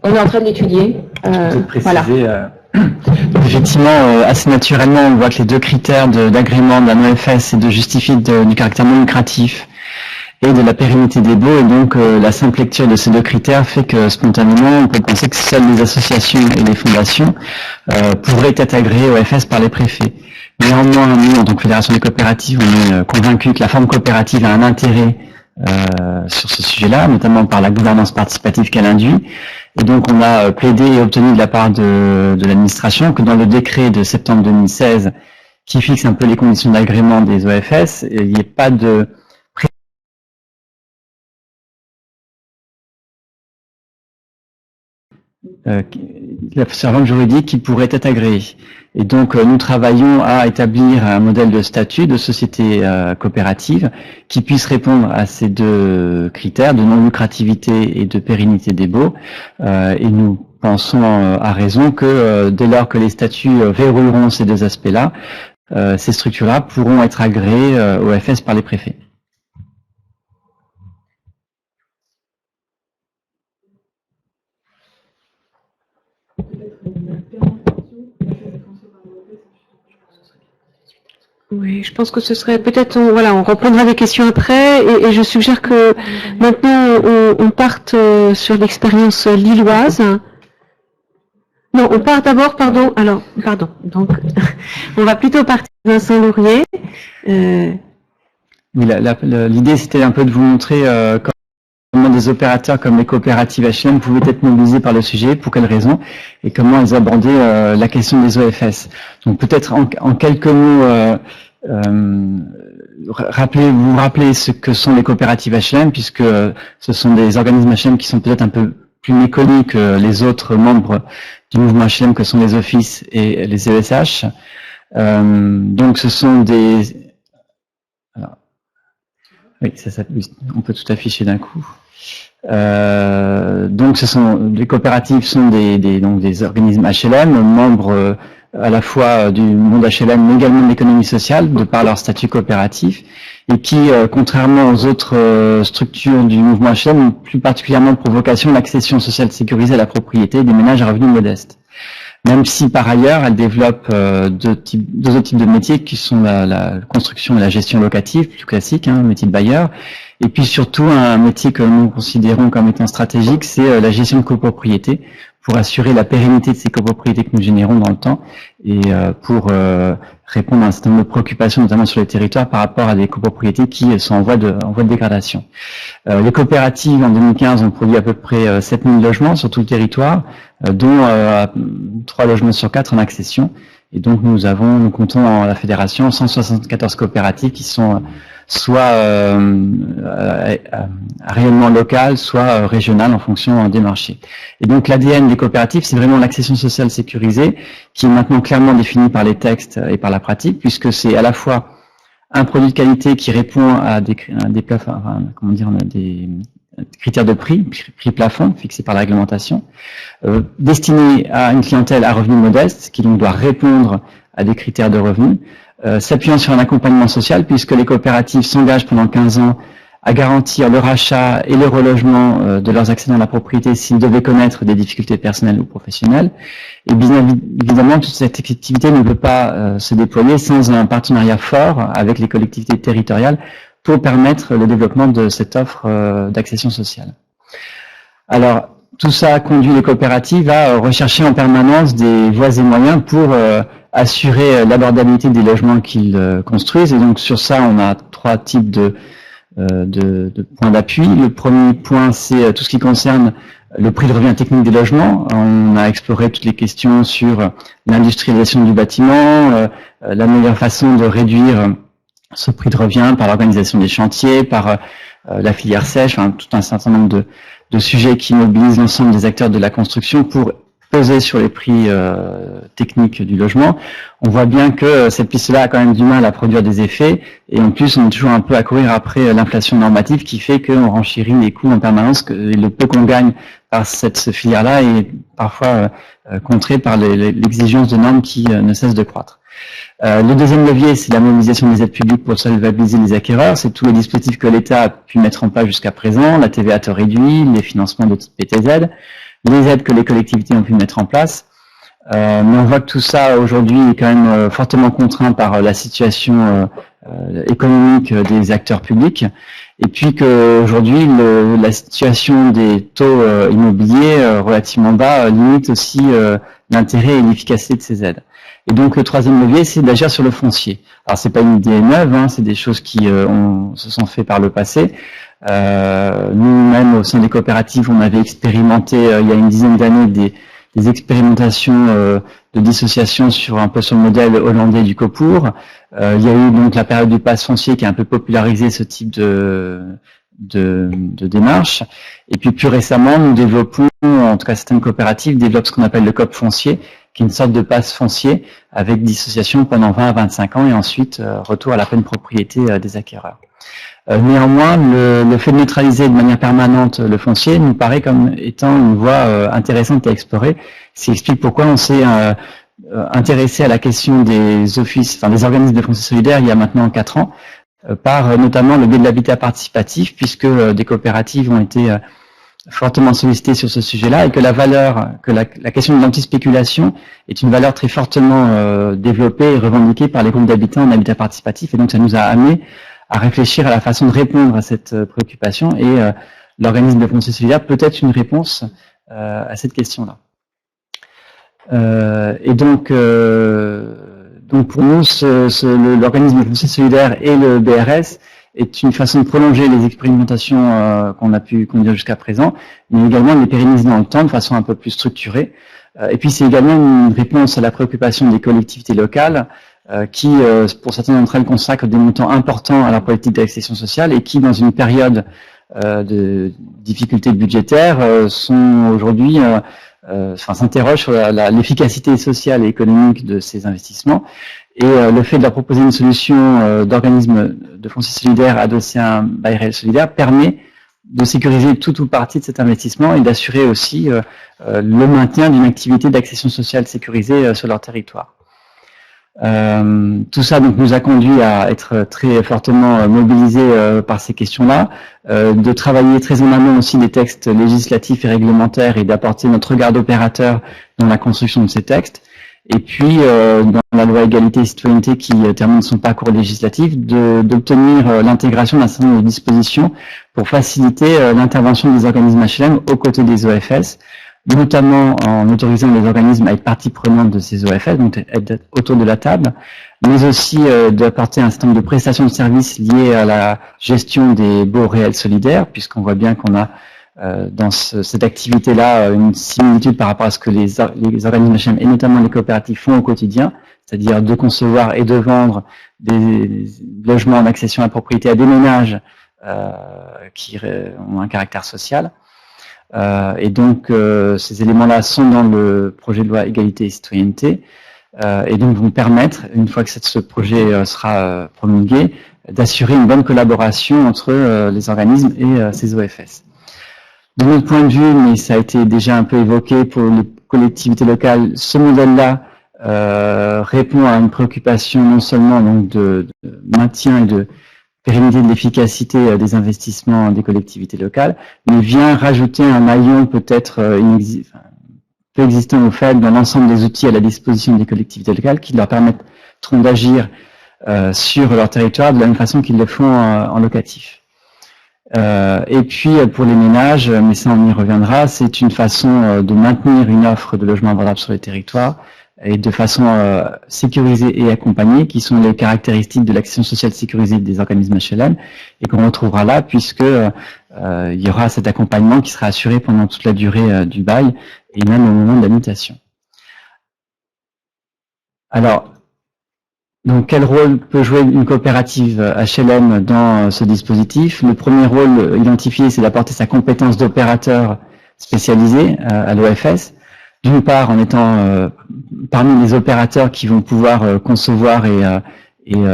On est en train de l'étudier. Voilà. Effectivement, assez naturellement, on voit que les deux critères d'agrément d'un OFS et de justifier du caractère non lucratif et de la pérennité des baux, et donc la simple lecture de ces deux critères fait que spontanément, on peut penser que seules les associations et les fondations pourraient être agréées OFS par les préfets. Néanmoins, nous, en tant que Fédération des coopératives, on est convaincus que la forme coopérative a un intérêt sur ce sujet-là, notamment par la gouvernance participative qu'elle induit. Et donc on a plaidé et obtenu de la part de l'administration que dans le décret de septembre 2016 qui fixe un peu les conditions d'agrément des OFS, il n'y ait pas de la servante juridique qui pourrait être agréée. Et donc nous travaillons à établir un modèle de statut de société coopérative qui puisse répondre à ces deux critères de non-lucrativité et de pérennité des baux. Et nous pensons à raison que dès lors que les statuts verrouilleront ces deux aspects-là, ces structures-là pourront être agréées au FS par les préfets. Oui, je pense que ce serait peut-être, on reprendra les questions après, et je suggère que maintenant on parte sur l'expérience lilloise. Non, on part d'abord, pardon. Donc, on va plutôt partir de Vincent Laurier. Oui, l'idée c'était un peu de vous montrer comment des opérateurs comme les coopératives HLM pouvaient être mobilisés par le sujet, pour quelles raisons, et comment ils abordaient la question des OFS. Donc peut-être en quelques mots, vous rappelez ce que sont les coopératives HLM, puisque ce sont des organismes HLM qui sont peut-être un peu plus méconnus que les autres membres du mouvement HLM, que sont les offices et les ESH. Donc ce sont des... Alors, oui, on peut tout afficher d'un coup. Donc les coopératives sont des organismes HLM, membres à la fois du monde HLM mais également de l'économie sociale, de par leur statut coopératif, et qui, contrairement aux autres structures du mouvement HLM, ont plus particulièrement pour vocation l'accession sociale sécurisée à la propriété des ménages à revenus modestes. Même si par ailleurs elles développent deux autres types de métiers qui sont la construction et la gestion locative, plus classique, le métier de bailleur, et puis surtout un métier que nous considérons comme étant stratégique, c'est la gestion de copropriété, pour assurer la pérennité de ces copropriétés que nous générons dans le temps, et pour répondre à un certain nombre de préoccupations, notamment sur les territoires, par rapport à des copropriétés qui sont en voie de dégradation. Les coopératives, en 2015, ont produit à peu près 7000 logements sur tout le territoire, dont 3 logements sur 4 en accession. Et donc nous comptons dans la fédération 174 coopératives qui sont soit rayonnement local, soit régional en fonction des marchés. Et donc l'ADN des coopératives, c'est vraiment l'accession sociale sécurisée, qui est maintenant clairement définie par les textes et par la pratique, puisque c'est à la fois un produit de qualité qui répond à des plafonds, enfin, comment dire, des critères de prix plafond fixés par la réglementation, destiné à une clientèle à revenus modestes, qui donc doit répondre à des critères de revenus, s'appuyant sur un accompagnement social, puisque les coopératives s'engagent pendant 15 ans à garantir le rachat et le relogement de leurs accédants à la propriété s'ils devaient connaître des difficultés personnelles ou professionnelles. Et bien évidemment, toute cette activité ne peut pas se déployer sans un partenariat fort avec les collectivités territoriales pour permettre le développement de cette offre d'accession sociale. Alors, tout ça conduit les coopératives à rechercher en permanence des voies et moyens pour assurer l'abordabilité des logements qu'ils construisent. Et donc, sur ça, on a 3 types de points d'appui. Le premier point, c'est tout ce qui concerne le prix de revient technique des logements. On a exploré toutes les questions sur l'industrialisation du bâtiment, la meilleure façon de réduire ce prix de revient par l'organisation des chantiers, par la filière sèche, enfin, tout un certain nombre de sujets qui mobilisent l'ensemble des acteurs de la construction pour peser sur les prix techniques du logement. On voit bien que cette piste-là a quand même du mal à produire des effets, et en plus on est toujours un peu à courir après l'inflation normative qui fait qu'on renchérit les coûts en permanence, et le peu qu'on gagne par cette filière-là est parfois contré par l'exigence de normes qui ne cessent de croître. Le deuxième levier, c'est la mobilisation des aides publiques pour solvabiliser les acquéreurs. C'est tous les dispositifs que l'État a pu mettre en place jusqu'à présent, la TVA à taux réduit, les financements de type PTZ, les aides que les collectivités ont pu mettre en place. Mais on voit que tout ça aujourd'hui est quand même fortement contraint par la situation économique des acteurs publics, et puis qu'aujourd'hui la situation des taux immobiliers relativement bas limite aussi l'intérêt et l'efficacité de ces aides. Et donc le troisième levier, c'est d'agir sur le foncier. Alors c'est pas une idée neuve, hein, c'est des choses qui se sont faites par le passé. Nous-mêmes au sein des coopératives, on avait expérimenté il y a une dizaine d'années des expérimentations de dissociation sur un peu sur le modèle hollandais du Copour. Il y a eu donc la période du pass foncier qui a un peu popularisé ce type de démarche. Et puis plus récemment, nous développons, en tout cas certaines coopératives développent ce qu'on appelle le COP foncier, qui est une sorte de pass foncier avec dissociation pendant 20 à 25 ans et ensuite retour à la pleine propriété des acquéreurs. Néanmoins, le fait de neutraliser de manière permanente le foncier nous paraît comme étant une voie intéressante à explorer, ce qui explique pourquoi on s'est intéressé à la question des offices, enfin des organismes de foncier solidaire il y a maintenant 4 ans, par notamment le biais de l'habitat participatif, puisque des coopératives ont été fortement sollicitées sur ce sujet-là, et que la question de l'antispéculation est une valeur très fortement développée et revendiquée par les groupes d'habitants en habitat participatif, et donc ça nous a amené à réfléchir à la façon de répondre à cette préoccupation, et l'organisme de foncier solidaire peut être une réponse à cette question-là. Et donc pour nous, l'organisme de foncier solidaire et le BRS est une façon de prolonger les expérimentations qu'on a pu conduire jusqu'à présent, mais également de les pérenniser dans le temps de façon un peu plus structurée. Et puis c'est également une réponse à la préoccupation des collectivités locales qui, pour certaines d'entre elles, consacrent des montants importants à leur politique d'accession sociale et qui, dans une période de difficultés budgétaires, sont aujourd'hui, s'interrogent sur l'efficacité sociale et économique de ces investissements. Et le fait de leur proposer une solution d'organisme de foncier solidaire adossé à un bail réel solidaire permet de sécuriser tout ou partie de cet investissement et d'assurer aussi le maintien d'une activité d'accession sociale sécurisée sur leur territoire. Tout ça donc nous a conduit à être très fortement mobilisés par ces questions-là, de travailler très en amont aussi des textes législatifs et réglementaires et d'apporter notre regard d'opérateur dans la construction de ces textes. Et puis, dans la loi égalité et citoyenneté qui termine son parcours législatif, d'obtenir l'intégration d'un certain nombre de dispositions pour faciliter l'intervention des organismes HLM aux côtés des OFS, notamment en autorisant les organismes à être partie prenante de ces OFS, donc être autour de la table, mais aussi d'apporter un certain nombre de prestations de services liées à la gestion des baux réels solidaires, puisqu'on voit bien qu'on a dans cette activité-là une similitude par rapport à ce que les organismes HLM et notamment les coopératives font au quotidien, c'est-à-dire de concevoir et de vendre des logements en accession à la propriété à des ménages qui ont un caractère social. Et donc ces éléments-là sont dans le projet de loi égalité et citoyenneté. et donc vont permettre, une fois que ce projet sera promulgué, d'assurer une bonne collaboration entre les organismes et ces OFS. De notre point de vue, mais ça a été déjà un peu évoqué pour les collectivités locales, ce modèle-là répond à une préoccupation non seulement donc de maintien et de pérennité de l'efficacité des investissements des collectivités locales, mais vient rajouter un maillon peut-être peu existant au fait dans l'ensemble des outils à la disposition des collectivités locales qui leur permettront d'agir sur leur territoire de la même façon qu'ils le font en locatif. Et puis pour les ménages, mais ça on y reviendra, c'est une façon de maintenir une offre de logements abordables sur les territoires et de façon sécurisée et accompagnée, qui sont les caractéristiques de l'action sociale sécurisée des organismes HLM, et qu'on retrouvera là, puisque il y aura cet accompagnement qui sera assuré pendant toute la durée du bail, et même au moment de la mutation. Alors, donc quel rôle peut jouer une coopérative HLM dans ce dispositif? Le premier rôle identifié, c'est d'apporter sa compétence d'opérateur spécialisé à l'OFS. D'une part, en étant parmi les opérateurs qui vont pouvoir concevoir et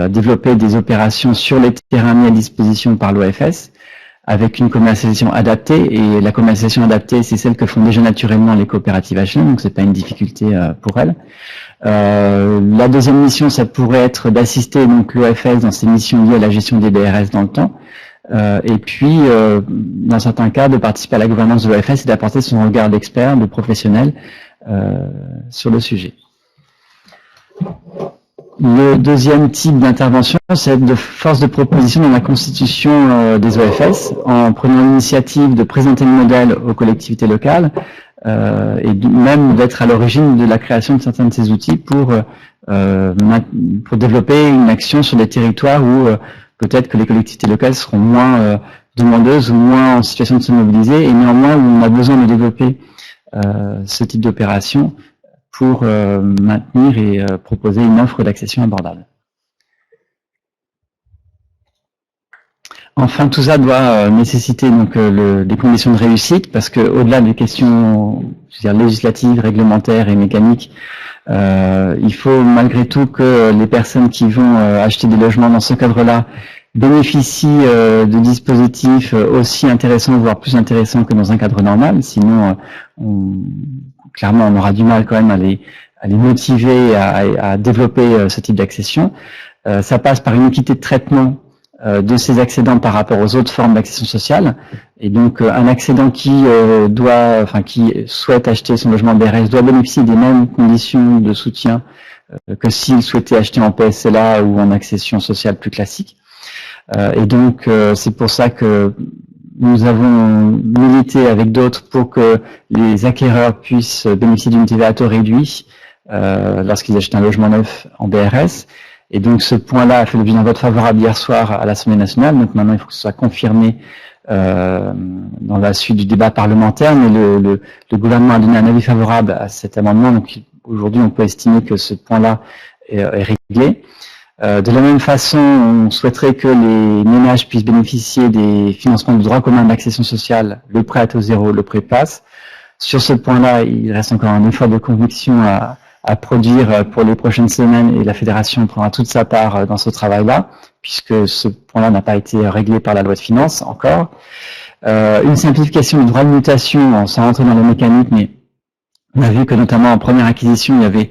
développer des opérations sur les terrains mis à disposition par l'OFS, avec une commercialisation adaptée. Et la commercialisation adaptée, c'est celle que font déjà naturellement les coopératives HLM, donc c'est pas une difficulté pour elles. La deuxième mission, ça pourrait être d'assister donc l'OFS dans ses missions liées à la gestion des BRS dans le temps. Et puis, dans certains cas, de participer à la gouvernance de l'OFS et d'apporter son regard d'expert, de professionnel sur le sujet. Le deuxième type d'intervention, c'est de force de proposition dans la constitution des OFS, en prenant l'initiative de présenter le modèle aux collectivités locales et même d'être à l'origine de la création de certains de ces outils pour développer une action sur des territoires où peut-être que les collectivités locales seront moins demandeuses ou moins en situation de se mobiliser, et néanmoins où on a besoin de développer ce type d'opération pour maintenir et proposer une offre d'accession abordable. Enfin, tout ça doit nécessiter donc des conditions de réussite, parce que au-delà des questions, je veux dire, législatives, réglementaires et mécaniques, il faut malgré tout que les personnes qui vont acheter des logements dans ce cadre-là bénéficient de dispositifs aussi intéressants, voire plus intéressants que dans un cadre normal. Sinon, clairement, on aura du mal quand même à les motiver à développer ce type d'accession. Ça passe par une équité de traitement de ces accédants par rapport aux autres formes d'accession sociale. Et donc, un accédant qui souhaite acheter son logement BRS doit bénéficier des mêmes conditions de soutien que s'il souhaitait acheter en PSLA ou en accession sociale plus classique. Et donc, c'est pour ça que nous avons milité avec d'autres pour que les acquéreurs puissent bénéficier d'une TVA à taux réduit lorsqu'ils achètent un logement neuf en BRS. Et donc, ce point-là a fait l'objet d'un vote favorable hier soir à l'Assemblée nationale. Donc, maintenant, il faut que ce soit confirmé dans la suite du débat parlementaire. Mais le gouvernement a donné un avis favorable à cet amendement. Donc, aujourd'hui, on peut estimer que ce point-là est réglé. De la même façon, on souhaiterait que les ménages puissent bénéficier des financements du droit commun d'accession sociale, le prêt à taux zéro, le prêt passe. Sur ce point-là, il reste encore un effort de conviction à produire pour les prochaines semaines, et la Fédération prendra toute sa part dans ce travail-là, puisque ce point-là n'a pas été réglé par la loi de finances encore. Une simplification du droit de mutation, sans rentrer dans les mécaniques, mais on a vu que notamment en première acquisition, il y avait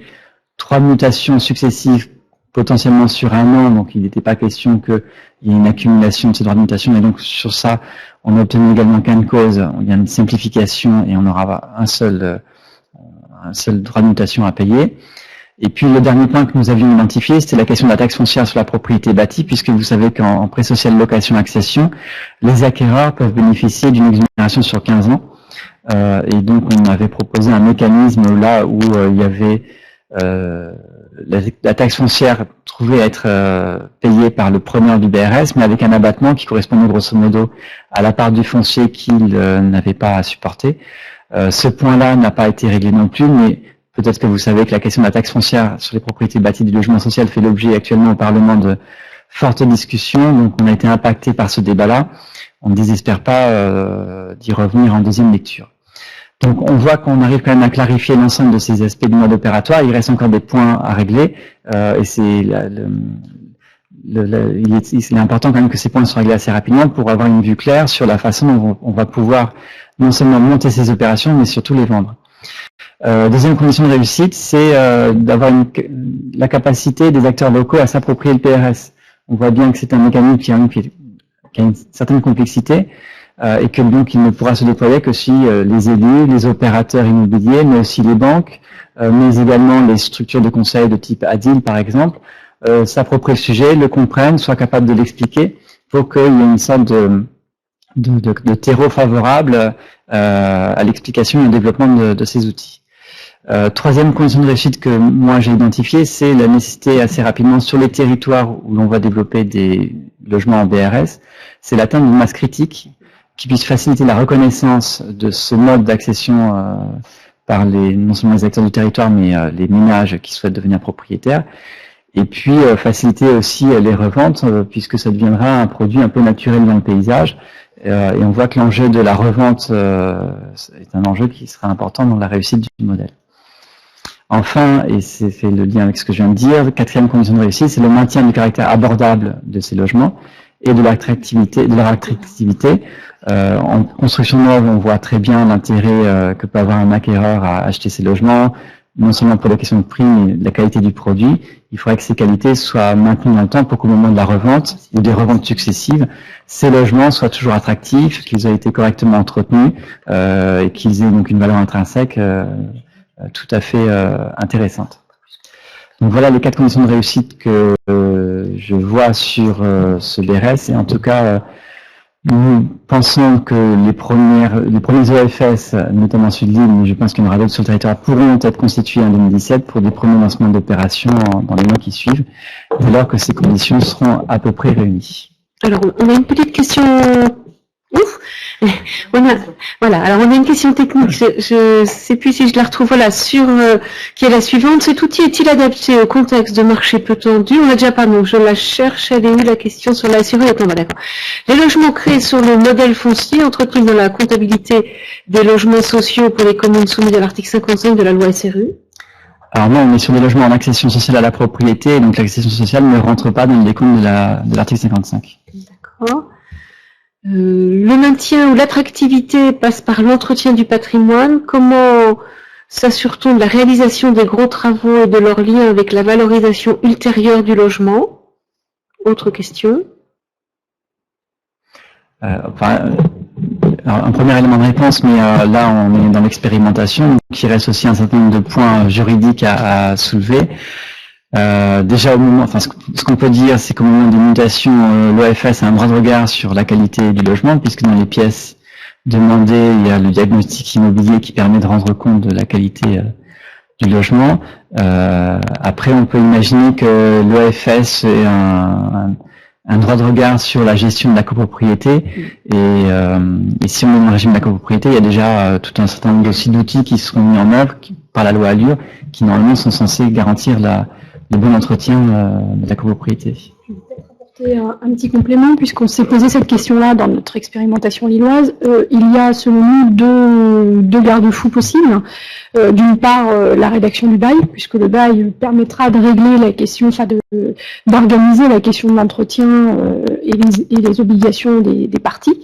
3 mutations successives potentiellement sur un an, donc il n'était pas question qu'il y ait une accumulation de ces droits de mutation, et donc sur ça, on a obtenu également gain de cause, il y a une simplification et on aura un seul droit de mutation à payer. Et puis le dernier point que nous avions identifié, c'était la question de la taxe foncière sur la propriété bâtie, puisque vous savez qu'en prêt social location accession, les acquéreurs peuvent bénéficier d'une exonération sur 15 ans. Et donc on avait proposé un mécanisme là où il y avait la taxe foncière trouvait être payée par le preneur du BRS, mais avec un abattement qui correspondait grosso modo à la part du foncier qu'il n'avait pas à supporter. Ce point-là n'a pas été réglé non plus, mais peut-être que vous savez que la question de la taxe foncière sur les propriétés bâties du logement social fait l'objet actuellement au Parlement de fortes discussions, donc on a été impacté par ce débat-là. On ne désespère pas d'y revenir en deuxième lecture. Donc, on voit qu'on arrive quand même à clarifier l'ensemble de ces aspects du mode opératoire. Il reste encore des points à régler, et c'est il est important quand même que ces points soient réglés assez rapidement pour avoir une vue claire sur la façon dont on va pouvoir non seulement monter ces opérations, mais surtout les vendre. Deuxième condition de réussite, c'est d'avoir la capacité des acteurs locaux à s'approprier le PRS. On voit bien que c'est un mécanisme qui a une certaine complexité, et que donc il ne pourra se déployer que si les élus, les opérateurs immobiliers, mais aussi les banques, mais également les structures de conseil de type ADIL par exemple, s'approprient le sujet, le comprennent, soient capables de l'expliquer pour qu'il y ait une sorte de terreau favorable à l'explication et au développement de ces outils. Troisième condition de réussite que moi j'ai identifiée, c'est la nécessité assez rapidement sur les territoires où l'on va développer des logements en BRS, c'est l'atteinte d'une masse critique qui puisse faciliter la reconnaissance de ce mode d'accession par non seulement les acteurs du territoire, mais les ménages qui souhaitent devenir propriétaires, et puis faciliter aussi les reventes, puisque ça deviendra un produit un peu naturel dans le paysage, et on voit que l'enjeu de la revente est un enjeu qui sera important dans la réussite du modèle. Enfin, et c'est fait le lien avec ce que je viens de dire, quatrième condition de réussite, c'est le maintien du caractère abordable de ces logements et de leur attractivité. En construction neuve, on voit très bien l'intérêt que peut avoir un acquéreur à acheter ces logements, non seulement pour la question de prix, mais de la qualité du produit. Il faudrait que ces qualités soient maintenues dans le temps pour qu'au moment de la revente ou des reventes successives, ces logements soient toujours attractifs, qu'ils aient été correctement entretenus et qu'ils aient donc une valeur intrinsèque tout à fait intéressante. Donc voilà les 4 conditions de réussite que je vois sur ce BRS, et en tout cas nous pensons que les premiers OFS, notamment celui de Lille, mais je pense qu'il y en aura d'autres sur le territoire, pourront être constitués en 2017 pour des premiers lancements d'opérations dans les mois qui suivent, dès lors que ces conditions seront à peu près réunies. Alors, on a une petite question. Ouf. Voilà. Alors, on a une question technique. Je sais plus si je la retrouve. Voilà, qui est la suivante. Cet outil est-il adapté au contexte de marché peu tendu? On l'a déjà pas. Donc, je la cherche. Elle est où la question sur la SRU? Attends, d'accord. Les logements créés sur le modèle foncier entretenus dans la comptabilité des logements sociaux pour les communes soumises à l'article 55 de la loi SRU. Alors non, on est sur des logements en accession sociale à la propriété, donc l'accession sociale ne rentre pas dans le décompte de l'article 55. D'accord. Le maintien ou l'attractivité passe par l'entretien du patrimoine. Comment s'assure-t-on de la réalisation des gros travaux et de leur lien avec la valorisation ultérieure du logement? Autre question. Alors, un premier élément de réponse, mais là on est dans l'expérimentation, donc il reste aussi un certain nombre de points juridiques à soulever. Déjà au moment, ce qu'on peut dire, c'est qu'au moment des mutations, l'OFS a un droit de regard sur la qualité du logement, puisque dans les pièces demandées, il y a le diagnostic immobilier qui permet de rendre compte de la qualité du logement. Après, on peut imaginer que l'OFS ait un droit de regard sur la gestion de la copropriété, et si on est dans le régime de la copropriété, il y a déjà tout un certain nombre d'outils qui seront mis en œuvre par la loi Allure, qui normalement sont censés garantir le bon entretien de la copropriété. Je vais peut-être apporter un petit complément, puisqu'on s'est posé cette question-là dans notre expérimentation lilloise. Il y a, selon nous, deux garde-fous possibles. D'une part, la rédaction du bail, puisque le bail permettra de régler la question, d'organiser la question de l'entretien et les obligations des parties.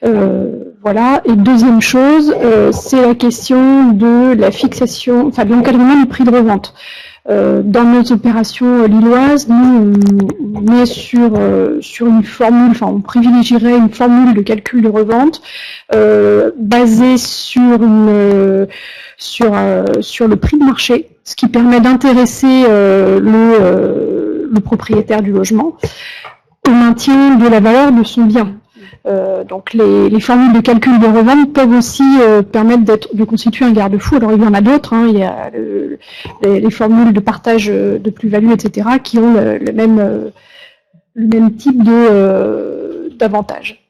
Voilà. Et deuxième chose, c'est la question de la fixation, de l'encadrement du prix de revente. Dans nos opérations lilloises, nous, on est sur une formule, on privilégierait une formule de calcul de revente basée sur le prix de marché, ce qui permet d'intéresser le propriétaire du logement au maintien de la valeur de son bien. Donc les formules de calcul de revente peuvent aussi permettre de constituer un garde-fou. Alors il y en a d'autres, il y a les formules de partage de plus-value, etc., qui ont le même type d'avantage.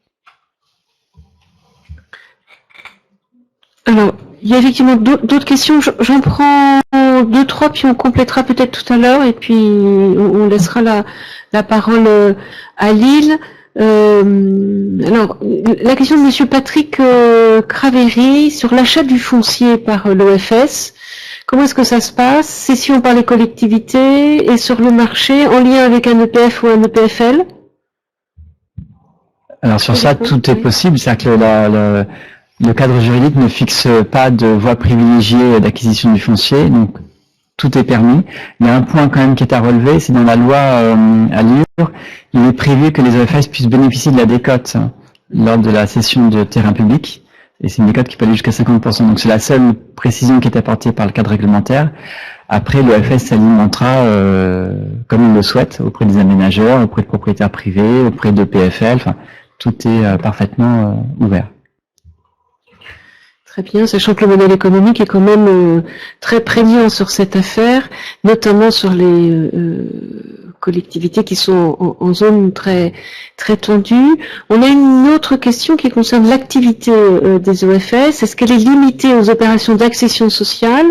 Alors, il y a effectivement d'autres questions. J'en prends 2, 3, puis on complétera peut-être tout à l'heure, et puis on laissera la parole à Lille. Alors, la question de Monsieur Patrick Craveri sur l'achat du foncier par l'OFS. Comment est-ce que ça se passe? Cession par les collectivités et sur le marché en lien avec un EPF ou un EPFL? Alors sur ça, tout est possible. C'est-à-dire que le cadre juridique ne fixe pas de voie privilégiée d'acquisition du foncier, donc tout est permis. Il y a un point quand même qui est à relever, c'est dans la loi à Lure, il est prévu que les OFS puissent bénéficier de la décote lors de la cession de terrain public, et c'est une décote qui peut aller jusqu'à 50%. Donc c'est la seule précision qui est apportée par le cadre réglementaire. Après, l'OFS s'alimentera comme il le souhaite auprès des aménageurs, auprès de propriétaires privés, auprès de PFL, enfin tout est parfaitement ouvert. Très bien, sachant que le modèle économique est quand même très prégnant sur cette affaire, notamment sur les collectivités qui sont en zone très très tendue. On a une autre question qui concerne l'activité des OFS. Est-ce qu'elle est limitée aux opérations d'accession sociale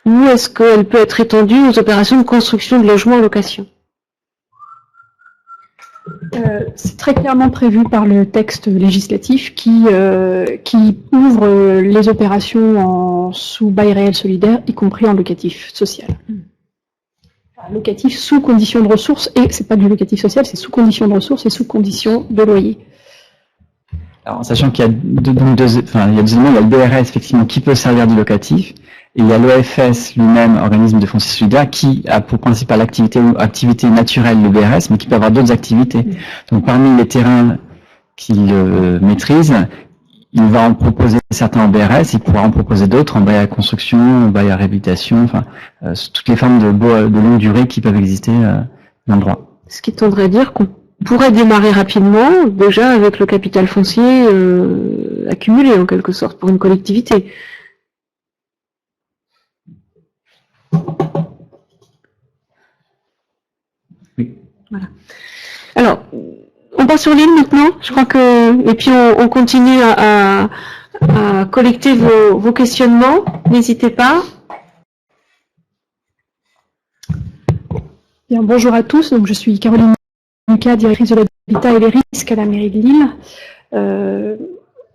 ou est-ce qu'elle peut être étendue aux opérations de construction de logements en location? C'est très clairement prévu par le texte législatif qui ouvre les opérations en sous bail réel solidaire, y compris en locatif social. Enfin, locatif sous condition de ressources, et c'est pas du locatif social, c'est sous condition de ressources et sous condition de loyer. Alors, sachant qu'il y a deux éléments, il y a le BRS effectivement qui peut servir du locatif, et il y a l'OFS lui-même, organisme de foncier solidaire, qui a pour principale activité ou activité naturelle le BRS, mais qui peut avoir d'autres activités. Donc parmi les terrains qu'il maîtrise, il va en proposer certains en BRS, il pourra en proposer d'autres en bail à construction, en bail à réhabilitation, enfin toutes les formes de longue durée qui peuvent exister dans le droit. Ce qui tendrait à dire qu'on pourrait démarrer rapidement, déjà avec le capital foncier accumulé en quelque sorte pour une collectivité. Oui. Voilà. Alors, on passe sur l'île maintenant, je crois que, et puis on continue à collecter vos questionnements, n'hésitez pas. Bien, bonjour à tous, donc je suis Caroline Lucas, directrice de l'habitat et les risques à la mairie de Lille.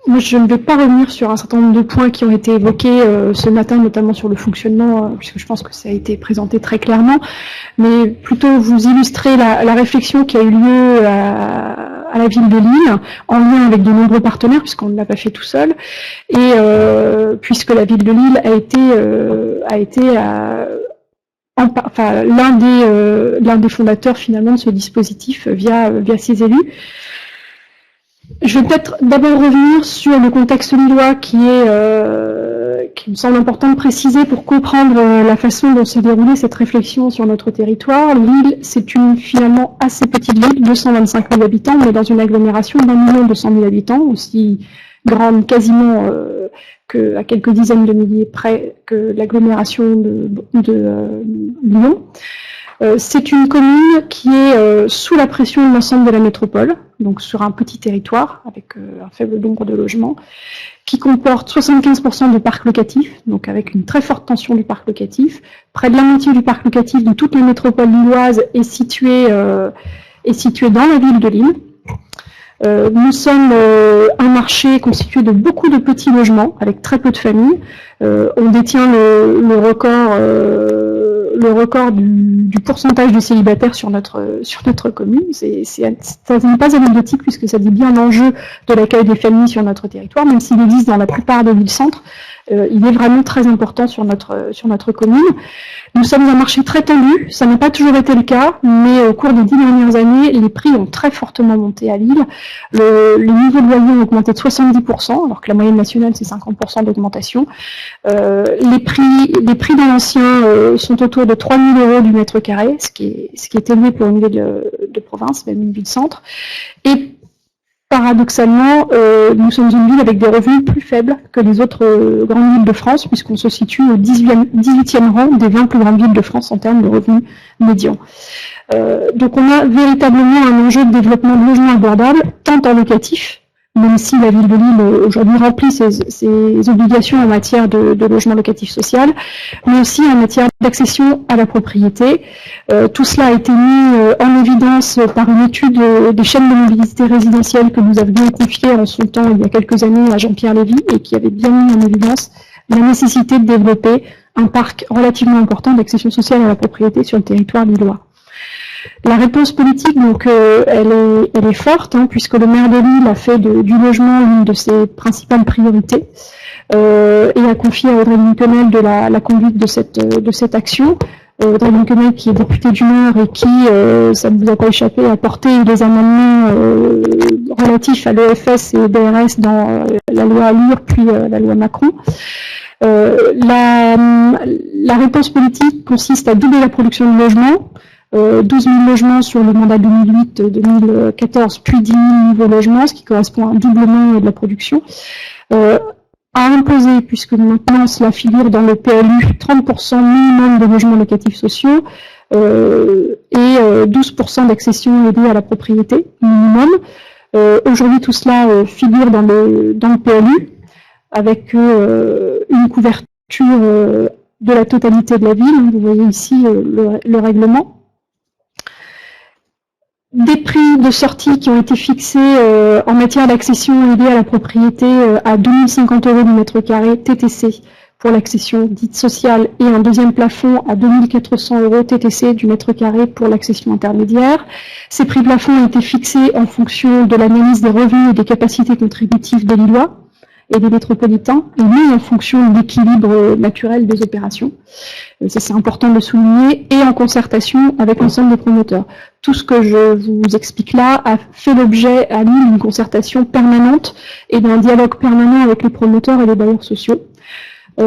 Moi, je ne vais pas revenir sur un certain nombre de points qui ont été évoqués ce matin, notamment sur le fonctionnement, puisque je pense que ça a été présenté très clairement, mais plutôt vous illustrer la réflexion qui a eu lieu à la ville de Lille, en lien avec de nombreux partenaires, puisqu'on ne l'a pas fait tout seul, et puisque la ville de Lille a été l'un des fondateurs finalement de ce dispositif via ses élus. Je vais peut-être d'abord revenir sur le contexte lillois qui me semble important de préciser pour comprendre la façon dont s'est déroulée cette réflexion sur notre territoire. Lille, c'est une finalement assez petite ville, 225 000 habitants. On est dans une agglomération d'1 200 000 habitants, aussi grande quasiment à quelques dizaines de milliers près que l'agglomération de Lyon. C'est une commune qui est sous la pression de l'ensemble de la métropole, donc sur un petit territoire avec un faible nombre de logements, qui comporte 75% de parc locatif, donc avec une très forte tension du parc locatif. Près de la moitié du parc locatif de toute la métropole lilloise est située dans la ville de Lille. Nous sommes un marché constitué de beaucoup de petits logements, avec très peu de familles. On détient le record du pourcentage de célibataires sur notre commune. Ça n'est pas anecdotique puisque ça dit bien l'enjeu de l'accueil des familles sur notre territoire, même s'il existe dans la plupart des villes-centres. Il est vraiment très important sur notre commune. Nous sommes un marché très tendu, ça n'a pas toujours été le cas, mais au cours des 10 dernières années, les prix ont très fortement monté à Lille. Les niveaux de loyer ont augmenté de 70%, alors que la moyenne nationale c'est 50% d'augmentation. Les prix dans l'ancien sont autour de 3 000 € du mètre carré, ce qui est élevé pour une ville de province, même une ville-centre. Et paradoxalement, nous sommes une ville avec des revenus plus faibles que les autres grandes villes de France, puisqu'on se situe au 18e rang des 20 plus grandes villes de France en termes de revenus médians. Donc on a véritablement un enjeu de développement de logements abordables, tant en locatif, même si la ville de Lille aujourd'hui remplit ses obligations en matière de logement locatif social, mais aussi en matière d'accession à la propriété. Tout cela a été mis en évidence par une étude des chaînes de mobilité résidentielle que nous avions confiée en son temps, il y a quelques années, à Jean-Pierre Lévy, et qui avait bien mis en évidence la nécessité de développer un parc relativement important d'accession sociale à la propriété sur le territoire lillois. La réponse politique, donc, elle est forte, hein, puisque le maire de Lille a fait du logement une de ses principales priorités et a confié à Audrey Linkenheld de la conduite de cette action. Audrey Linkenheld, qui est députée du Nord et qui, ça ne vous a pas échappé, a porté les amendements relatifs à l'EFS et BRS dans la loi Allure puis la loi Macron. La réponse politique consiste à doubler la production de logements, 12 000 logements sur le mandat 2008-2014, puis 10 000 nouveaux logements, ce qui correspond à un doublement de la production, à imposer, puisque maintenant cela figure dans le PLU, 30% minimum de logements locatifs sociaux et 12% d'accession aidée à la propriété minimum. Aujourd'hui, tout cela figure dans le PLU, avec une couverture de la totalité de la ville. Vous voyez ici le règlement. Des prix de sortie qui ont été fixés en matière d'accession aidée à la propriété à 2050 € du mètre carré TTC pour l'accession dite sociale et un deuxième plafond à 2400 € TTC du mètre carré pour l'accession intermédiaire. Ces prix plafonds ont été fixés en fonction de l'analyse des revenus et des capacités contributives des Lillois et des métropolitains, et non en fonction de l'équilibre naturel des opérations. Ça, c'est important de le souligner, et en concertation avec l'ensemble des promoteurs. Tout ce que je vous explique là a fait l'objet à Lille d'une concertation permanente et d'un dialogue permanent avec les promoteurs et les bailleurs sociaux. Il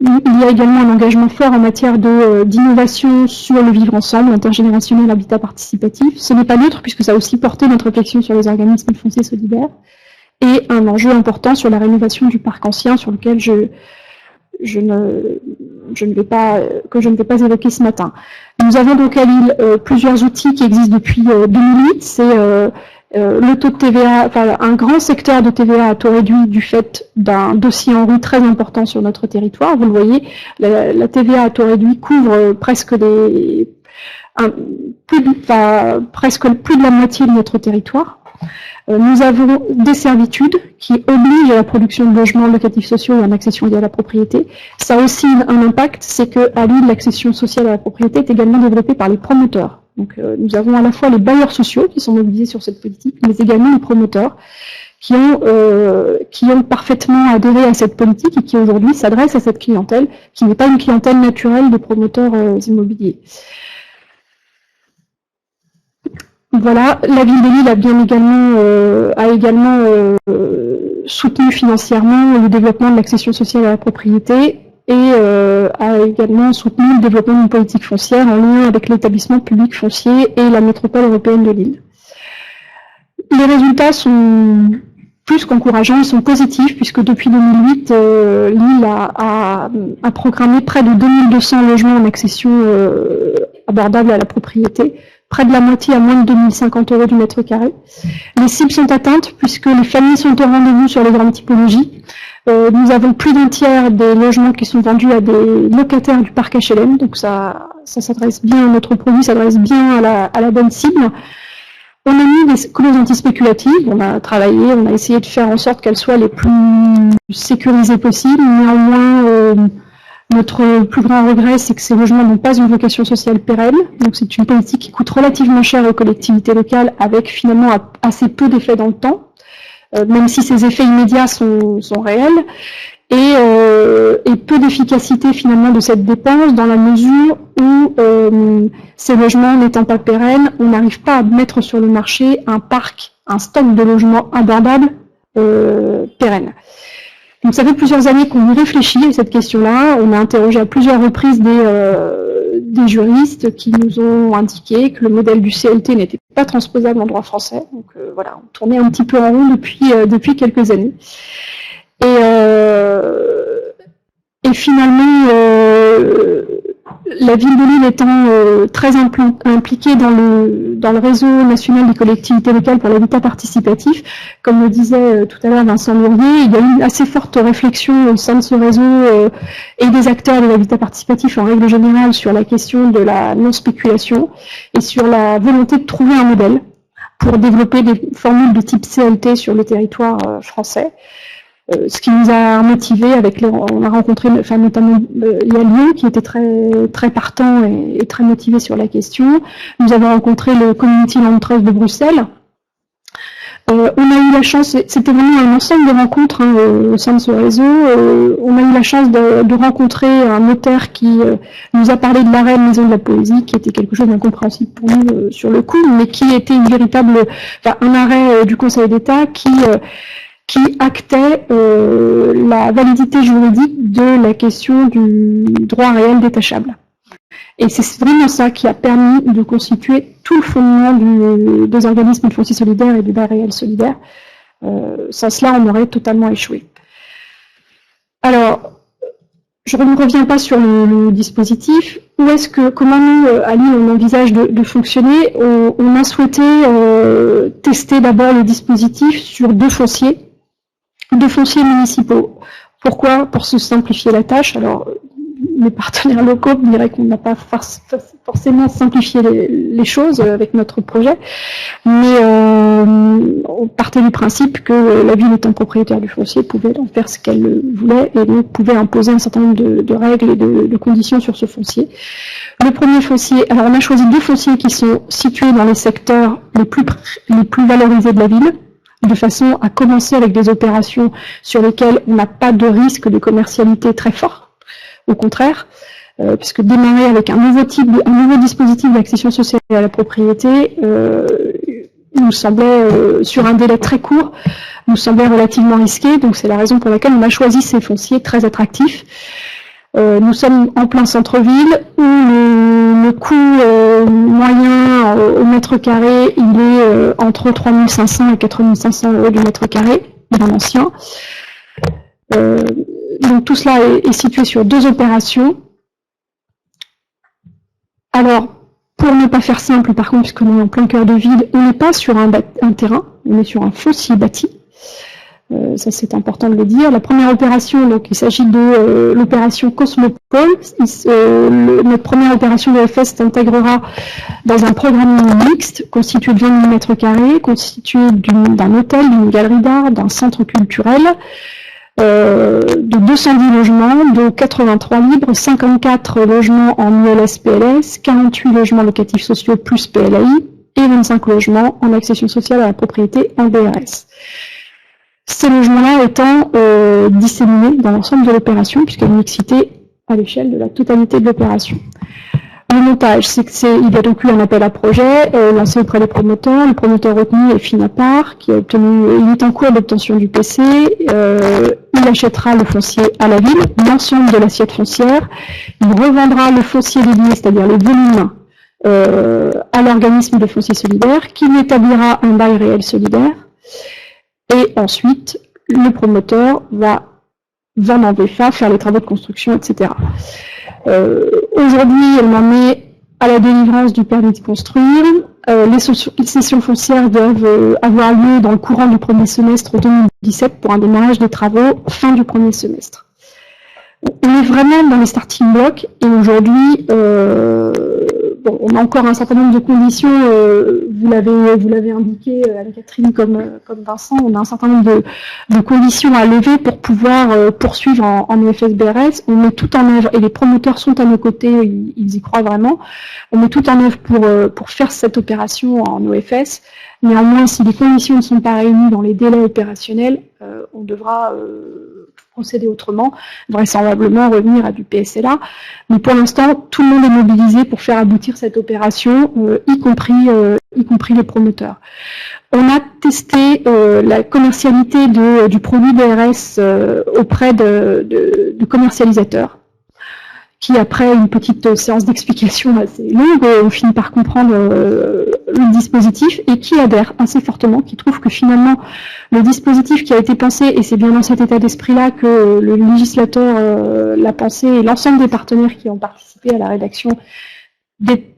y a également un engagement fort en matière d'innovation sur le vivre ensemble, intergénérationnel, habitat participatif. Ce n'est pas neutre, puisque ça a aussi porté notre réflexion sur les organismes fonciers solidaires, et un enjeu important sur la rénovation du parc ancien, sur lequel je ne vais pas évoquer ce matin. Nous avons donc à Lille plusieurs outils qui existent depuis 2008. C'est le taux de TVA, enfin un grand secteur de TVA à taux réduit du fait d'un dossier en rue très important sur notre territoire. Vous le voyez, la TVA à taux réduit couvre presque presque plus de la moitié de notre territoire. Nous avons des servitudes qui obligent à la production de logements locatifs sociaux et en accession à la propriété. Ça a aussi un impact, c'est qu'à Lille, l'accession sociale à la propriété est également développée par les promoteurs. Donc nous avons à la fois les bailleurs sociaux qui sont mobilisés sur cette politique, mais également les promoteurs qui ont parfaitement adhéré à cette politique et qui aujourd'hui s'adressent à cette clientèle, qui n'est pas une clientèle naturelle des promoteurs immobiliers. Voilà, la ville de Lille a également soutenu financièrement le développement de l'accession sociale à la propriété et a également soutenu le développement d'une politique foncière en lien avec l'établissement public foncier et la métropole européenne de Lille. Les résultats sont plus qu'encourageants, ils sont positifs, puisque depuis 2008, Lille a programmé près de 2200 logements en accession abordable à la propriété, près de la moitié à moins de 2050 € du mètre carré. Les cibles sont atteintes puisque les familles sont au rendez-vous sur les grandes typologies. Nous avons plus d'un tiers des logements qui sont vendus à des locataires du parc HLM, donc ça s'adresse bien, notre produit s'adresse bien à la bonne cible. On a mis des clauses antispéculatives, on a travaillé, on a essayé de faire en sorte qu'elles soient les plus sécurisées possibles. Néanmoins, notre plus grand regret, c'est que ces logements n'ont pas une vocation sociale pérenne. Donc c'est une politique qui coûte relativement cher aux collectivités locales, avec finalement assez peu d'effets dans le temps, même si ces effets immédiats sont réels, et peu d'efficacité finalement de cette dépense, dans la mesure où ces logements n'étant pas pérennes, on n'arrive pas à mettre sur le marché un stock de logements abordables pérennes. Donc ça fait plusieurs années qu'on réfléchit à cette question-là. On a interrogé à plusieurs reprises des juristes qui nous ont indiqué que le modèle du CLT n'était pas transposable en droit français. Donc voilà, on tournait un petit peu en rond depuis quelques années. Et finalement, la ville de Lille étant très impliquée dans le réseau national des collectivités locales pour l'habitat participatif, comme le disait tout à l'heure Vincent Lourier, il y a eu une assez forte réflexion au sein de ce réseau et des acteurs de l'habitat participatif en règle générale sur la question de la non-spéculation et sur la volonté de trouver un modèle pour développer des formules de type CLT sur le territoire français. Ce qui nous a motivés on a rencontré, enfin notamment il y a Lyon qui était très partant et très motivé sur la question. Nous avons rencontré le Community Land Trust de Bruxelles. On a eu la chance, c'était vraiment un ensemble de rencontres au sein de ce réseau. On a eu la chance de rencontrer un notaire qui nous a parlé de l'arrêt de Maison de la Poésie, qui était quelque chose d'incompréhensible pour nous sur le coup, mais qui était un arrêt du Conseil d'État qui actait la validité juridique de la question du droit réel détachable. Et c'est vraiment ça qui a permis de constituer tout le fondement des organismes de foncier solidaire et du bail réel solidaire. Sans cela, on aurait totalement échoué. Alors, je ne reviens pas sur le dispositif. Comment nous, à Lille, on envisage de fonctionner? On a souhaité tester d'abord le dispositif sur deux fonciers municipaux. Pourquoi? Pour se simplifier la tâche. Alors, les partenaires locaux diraient qu'on n'a pas forcément simplifié les choses avec notre projet, mais on partait du principe que la ville étant propriétaire du foncier pouvait en faire ce qu'elle voulait et donc pouvait imposer un certain nombre de règles et de conditions sur ce foncier. Le premier foncier, alors on a choisi deux fonciers qui sont situés dans les secteurs les plus valorisés de la ville, de façon à commencer avec des opérations sur lesquelles on n'a pas de risque de commercialité très fort. Au contraire, puisque démarrer avec un nouveau dispositif d'accession sociale à la propriété nous semblait, sur un délai très court, nous semblait relativement risqué. Donc c'est la raison pour laquelle on a choisi ces fonciers très attractifs. Nous sommes en plein centre-ville où le coût moyen au mètre carré, il est entre 3 500 et 4 500 € du mètre carré, dans l'ancien. Donc tout cela est situé sur deux opérations. Alors, pour ne pas faire simple, par contre, puisqu'on est en plein cœur de ville, on n'est pas sur un terrain, on est sur un foncier bâti. Ça, c'est important de le dire. La première opération, donc, il s'agit de l'opération Cosmopole. Notre première opération de FS s'intégrera dans un programme mixte constitué de 20 000 m², constitué d'un hôtel, d'une galerie d'art, d'un centre culturel, de 210 logements, dont 83 libres, 54 logements en ULS-PLS, 48 logements locatifs sociaux plus PLAI et 25 logements en accession sociale à la propriété en BRS. Ces logements-là étant disséminés dans l'ensemble de l'opération, puisqu'il y a une mixité à l'échelle de la totalité de l'opération. Le montage, il y a donc eu un appel à projet lancé auprès des promoteurs. Le promoteur retenu est Finapar, il est en cours d'obtention du PC. Il achètera le foncier à la ville, l'ensemble de l'assiette foncière. Il revendra le foncier dédié, c'est-à-dire les volumes, à l'organisme de foncier solidaire, qui établira un bail réel solidaire. Et ensuite, le promoteur va vendre en VFA, faire les travaux de construction, etc. Aujourd'hui, on en est à la délivrance du permis de construire. Les sessions foncières doivent avoir lieu dans le courant du premier semestre 2017 pour un démarrage des travaux fin du premier semestre. On est vraiment dans les starting blocks et aujourd'hui, on a encore un certain nombre de conditions. Vous l'avez indiqué, Anne-Catherine comme Vincent, on a un certain nombre de conditions à lever pour pouvoir poursuivre en EFS-BRS. On met tout en œuvre, et les promoteurs sont à nos côtés, ils y croient vraiment. On met tout en œuvre pour faire cette opération en OFS. Néanmoins, si les conditions ne sont pas réunies dans les délais opérationnels, on devra procéder autrement, vraisemblablement revenir à du PSLA. Mais pour l'instant, tout le monde est mobilisé pour faire aboutir cette opération, y compris les promoteurs. On a testé la commercialité du produit BRS auprès de commercialisateurs qui, après une petite séance d'explication assez longue, on finit par comprendre le dispositif et qui adhère assez fortement, qui trouve que finalement, le dispositif qui a été pensé, et c'est bien dans cet état d'esprit-là que le législateur l'a pensé, et l'ensemble des partenaires qui ont participé à la rédaction des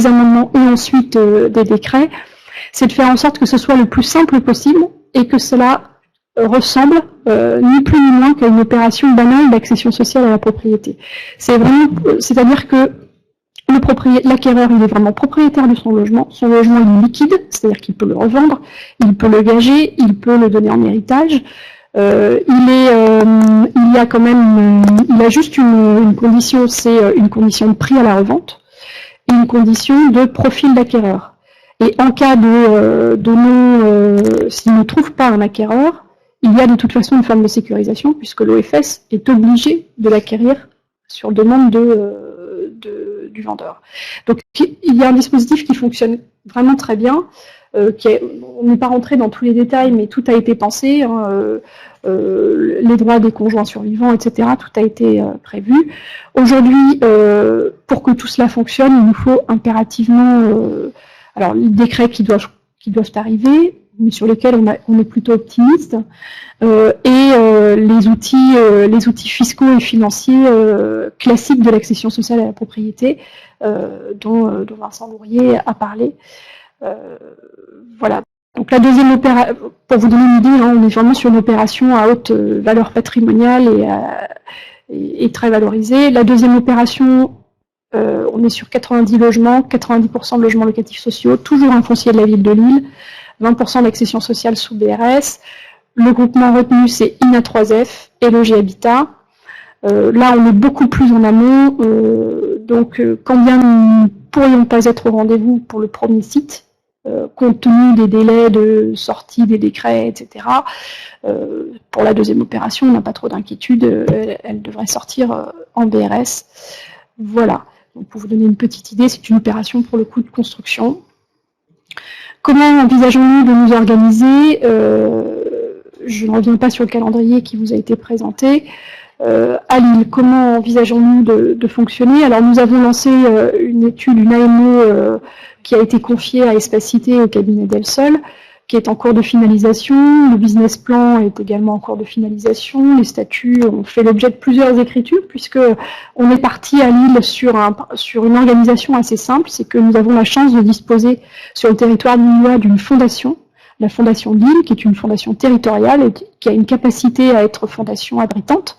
amendements et ensuite des décrets, c'est de faire en sorte que ce soit le plus simple possible et que cela ressemble ni plus ni moins qu'à une opération banale d'accession sociale à la propriété. C'est-à-dire que l'acquéreur, il est vraiment propriétaire de son logement il est liquide, c'est-à-dire qu'il peut le revendre, il peut le gager, il peut le donner en héritage. Il a juste une condition, c'est une condition de prix à la revente et une condition de profil d'acquéreur. Et en cas s'il ne trouve pas un acquéreur, il y a de toute façon une forme de sécurisation puisque l'OFS est obligé de l'acquérir sur demande du vendeur. Donc il y a un dispositif qui fonctionne vraiment très bien. On n'est pas rentré dans tous les détails, mais tout a été pensé. Les droits des conjoints survivants, etc. Tout a été prévu. Aujourd'hui, pour que tout cela fonctionne, il nous faut impérativement alors les décrets qui doivent arriver, mais sur lesquels on est plutôt optimiste, et les outils fiscaux et financiers classiques de l'accession sociale à la propriété, dont Vincent Lourier a parlé. Voilà. Donc la deuxième opération, pour vous donner une idée, hein, on est vraiment sur une opération à haute valeur patrimoniale et très valorisée. La deuxième opération, on est sur 90 logements, 90% de logements locatifs sociaux, toujours un foncier de la ville de Lille, 20% d'accession sociale sous BRS. Le groupement retenu, c'est INA3F et Logis Habitat. Là, on est beaucoup plus en amont, donc quand bien nous ne pourrions pas être au rendez-vous pour le premier site, compte tenu des délais de sortie des décrets, etc. Pour la deuxième opération, on n'a pas trop d'inquiétude, elle devrait sortir en BRS. Voilà. Donc, pour vous donner une petite idée, c'est une opération pour le coût de construction. Comment envisageons-nous de nous organiser? Je ne reviens pas sur le calendrier qui vous a été présenté. À Lille, comment envisageons-nous de fonctionner? Alors, nous avons lancé une étude, une AMO, qui a été confiée à Espacité au cabinet d'Elsol, qui est en cours de finalisation. Le business plan est également en cours de finalisation. Les statuts ont fait l'objet de plusieurs écritures, puisque on est parti à Lille sur une organisation assez simple, c'est que nous avons la chance de disposer sur le territoire lillois d'une fondation, la Fondation de Lille, qui est une fondation territoriale et qui a une capacité à être fondation abritante,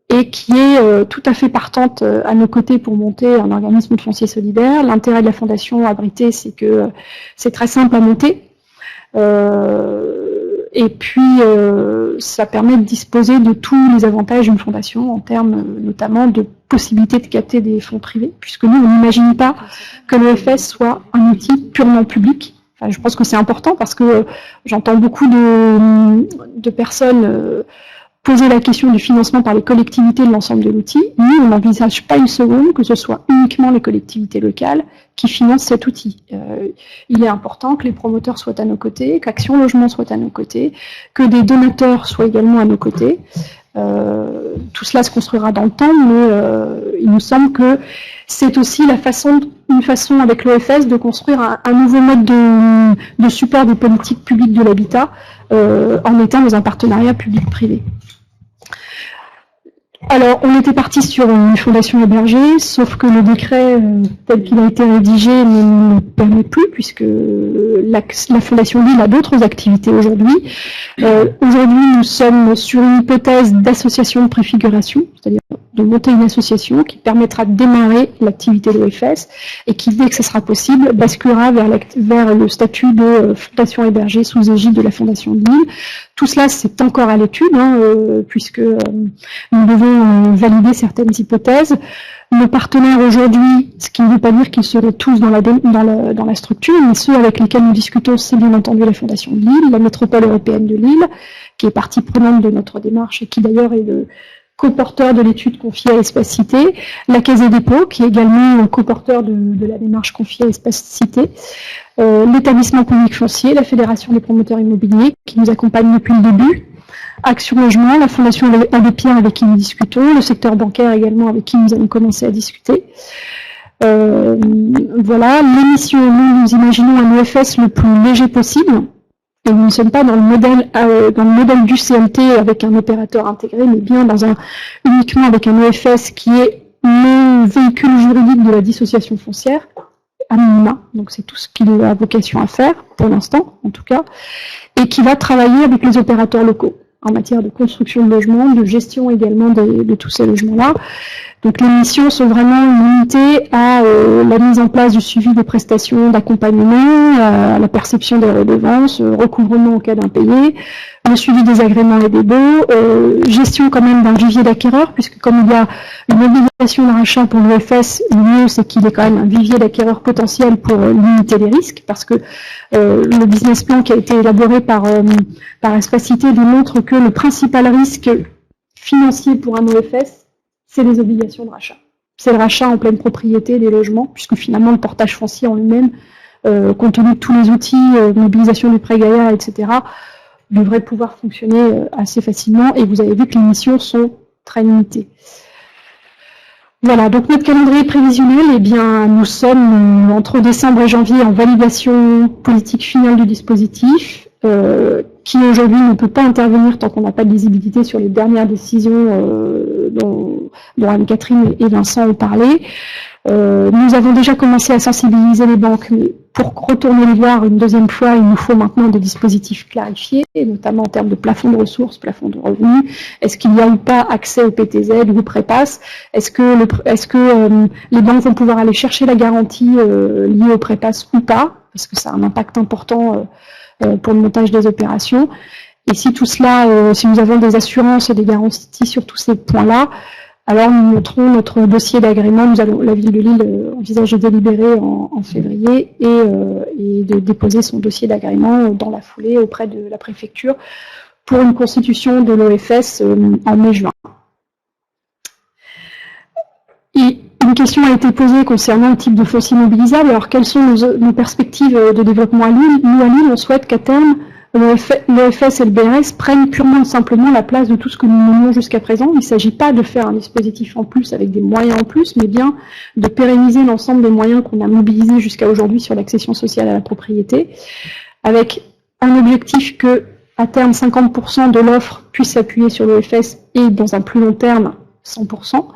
et qui est tout à fait partante à nos côtés pour monter un organisme de foncier solidaire. L'intérêt de la fondation abritée, c'est que c'est très simple à monter, et puis ça permet de disposer de tous les avantages d'une fondation en termes notamment de possibilité de capter des fonds privés, puisque nous, on n'imagine pas que l'EFS soit un outil purement public. Enfin, je pense que c'est important parce que j'entends beaucoup de personnes poser la question du financement par les collectivités de l'ensemble de l'outil. Nous, on n'envisage pas une seconde que ce soit uniquement les collectivités locales qui financent cet outil. Il est important que les promoteurs soient à nos côtés, qu'Action Logement soit à nos côtés, que des donateurs soient également à nos côtés. Tout cela se construira dans le temps, mais il nous semble que c'est aussi une façon avec l'OFS de construire un nouveau mode de support des politiques publiques de l'habitat en étant dans un partenariat public-privé. Alors, on était parti sur une fondation hébergée, sauf que le décret tel qu'il a été rédigé ne nous permet plus, puisque la fondation Lille a d'autres activités aujourd'hui. Aujourd'hui, nous sommes sur une hypothèse d'association de préfiguration, c'est-à-dire de monter une association qui permettra de démarrer l'activité de l'OFS et qui, dès que ce sera possible, basculera vers le statut de fondation hébergée sous égide de la fondation de Lille. Tout cela, c'est encore à l'étude, puisque nous devons valider certaines hypothèses. Nos partenaires aujourd'hui, ce qui ne veut pas dire qu'ils seraient tous dans la structure, mais ceux avec lesquels nous discutons, c'est bien entendu la Fondation de Lille, la Métropole européenne de Lille, qui est partie prenante de notre démarche et qui d'ailleurs est le coporteur de l'étude confiée à Espacité, la Caisse des dépôts, qui est également un coporteur de la démarche confiée à Espacité, l'établissement public foncier, la Fédération des promoteurs immobiliers, qui nous accompagne depuis le début, Action Logement, la Fondation Abbé Pierre avec qui nous discutons, le secteur bancaire également avec qui nous allons commencer à discuter. Voilà, l'émission, nous imaginons un EFS le plus léger possible. Et nous ne sommes pas dans le modèle du CLT avec un opérateur intégré, mais bien uniquement avec un EFS qui est le véhicule juridique de la dissociation foncière, à minima. Donc c'est tout ce qu'il a vocation à faire, pour l'instant, en tout cas, et qui va travailler avec les opérateurs locaux en matière de construction de logements, de gestion également de tous ces logements-là. Donc les missions sont vraiment limitées à la mise en place du suivi des prestations d'accompagnement, à la perception des redevances, recouvrement en cas d'impayé, le suivi des agréments et des baux, gestion quand même d'un vivier d'acquéreurs, puisque comme il y a une obligation de rachat pour l'EFS, le mieux c'est qu'il y ait quand même un vivier d'acquéreurs potentiel pour limiter les risques, parce que le business plan qui a été élaboré par Espacité démontre que le principal risque financier pour un EFS, c'est les obligations de rachat. C'est le rachat en pleine propriété des logements, puisque finalement le portage foncier en lui-même, compte tenu de tous les outils, mobilisation du prêt Gaïa, etc., devrait pouvoir fonctionner assez facilement, et vous avez vu que les missions sont très limitées. Voilà, donc notre calendrier prévisionnel, eh bien, nous sommes entre décembre et janvier en validation politique finale du dispositif, qui aujourd'hui ne peut pas intervenir tant qu'on n'a pas de visibilité sur les dernières décisions dont Anne-Catherine et Vincent ont parlé. Nous avons déjà commencé à sensibiliser les banques, mais pour retourner les voir une deuxième fois, il nous faut maintenant des dispositifs clarifiés, notamment en termes de plafond de ressources, plafond de revenus. Est-ce qu'il y a ou pas accès au PTZ ou au prépass? Est-ce que les banques vont pouvoir aller chercher la garantie liée au prépass ou pas? Parce que ça a un impact important pour le montage des opérations. Et si tout cela, si nous avons des assurances et des garanties sur tous ces points-là, alors nous montrons notre dossier d'agrément. La ville de Lille envisage de délibérer en février et de déposer son dossier d'agrément dans la foulée auprès de la préfecture pour une constitution de l'OFS en mai-juin. Et une question a été posée concernant le type de foncier mobilisable. Alors, quelles sont nos perspectives de développement à Lille? Nous, à Lille, on souhaite qu'à terme, l'OFS et le BRS prennent purement et simplement la place de tout ce que nous menons jusqu'à présent. Il ne s'agit pas de faire un dispositif en plus avec des moyens en plus, mais bien de pérenniser l'ensemble des moyens qu'on a mobilisés jusqu'à aujourd'hui sur l'accession sociale à la propriété, avec un objectif que, à terme, 50% de l'offre puisse s'appuyer sur l'OFS et, dans un plus long terme, 100%.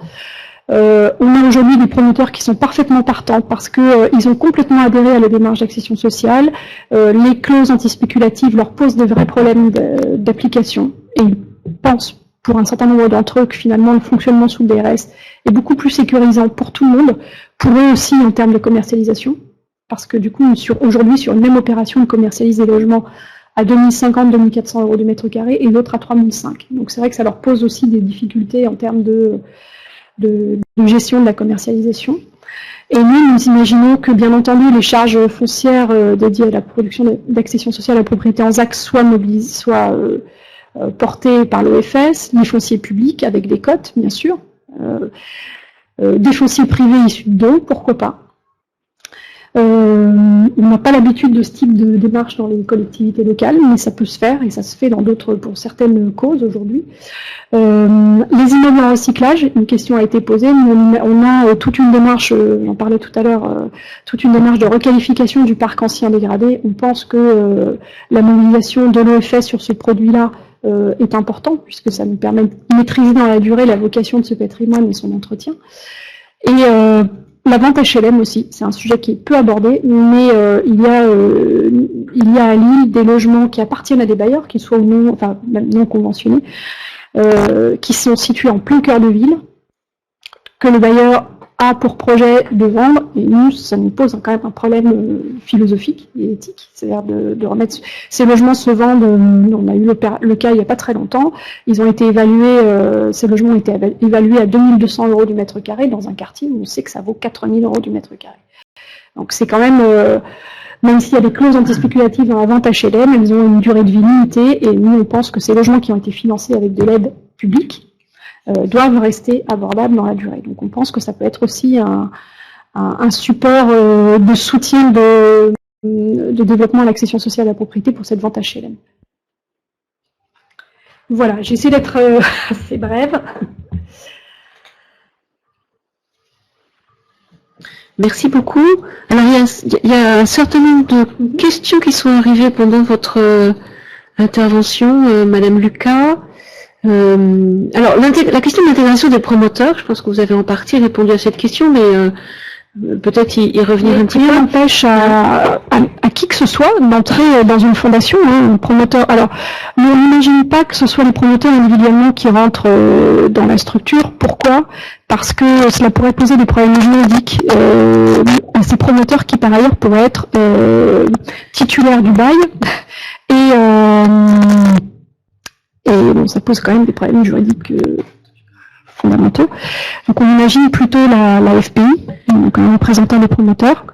On a aujourd'hui des promoteurs qui sont parfaitement partants parce qu'ils ont complètement adhéré à la démarche d'accession sociale. Les clauses antispéculatives leur posent des vrais problèmes d'application et ils pensent, pour un certain nombre d'entre eux, que finalement le fonctionnement sous le BRS est beaucoup plus sécurisant pour tout le monde, pour eux aussi en termes de commercialisation, parce que du coup, aujourd'hui, sur une même opération, ils commercialisent des logements à 2050-2400 euros du mètre carré et l'autre à 3005. Donc c'est vrai que ça leur pose aussi des difficultés en termes de gestion de la commercialisation. Et nous imaginons que, bien entendu, les charges foncières dédiées à la production d'accession sociale à la propriété en ZAC soient portées par l'OFS, les fonciers publics avec des cotes, bien sûr, des fonciers privés issus de dons, pourquoi pas. On n'a pas l'habitude de ce type de démarche dans les collectivités locales, mais ça peut se faire et ça se fait pour certaines causes aujourd'hui. Les immeubles en recyclage, une question a été posée. On a toute une démarche, j'en parlais tout à l'heure, toute une démarche de requalification du parc ancien dégradé. On pense que la mobilisation de l'OFS sur ce produit-là est important, puisque ça nous permet de maîtriser dans la durée la vocation de ce patrimoine et son entretien. Et la vente HLM aussi, c'est un sujet qui est peu abordé, mais il y a à Lille des logements qui appartiennent à des bailleurs, qu'ils soient ou non, enfin même non conventionnés, qui sont situés en plein cœur de ville, que le bailleur a pour projet de vendre, et nous, ça nous pose quand même un problème philosophique et éthique, c'est-à-dire de remettre... Ces logements se vendent, on a eu le cas il n'y a pas très longtemps, ils ont été évalués, ces logements ont été évalués à 2200 euros du mètre carré dans un quartier où on sait que ça vaut 4000 euros du mètre carré. Donc c'est quand même s'il y a des clauses antispéculatives dans la vente HLM, elles ont une durée de vie limitée, et nous on pense que ces logements qui ont été financés avec de l'aide publique doivent rester abordables dans la durée. Donc on pense que ça peut être aussi un support de soutien de développement à l'accession sociale à la propriété pour cette vente HLM. Voilà, j'essaie d'être assez brève. Merci beaucoup. Alors, il y a un certain nombre de questions qui sont arrivées pendant votre intervention, Madame Lucas. Alors, la question de l'intégration des promoteurs, je pense que vous avez en partie répondu à cette question, mais peut-être y revenir un petit peu. Rien n'empêche à qui que ce soit d'entrer dans une fondation, un promoteur. Alors, on n'imagine pas que ce soit les promoteurs individuellement qui rentrent dans la structure. Pourquoi ? Parce que cela pourrait poser des problèmes juridiques à ces promoteurs qui, par ailleurs, pourraient être titulaires du bail. Et bon, ça pose quand même des problèmes juridiques fondamentaux. Donc on imagine plutôt la FPI, donc un représentant des promoteurs.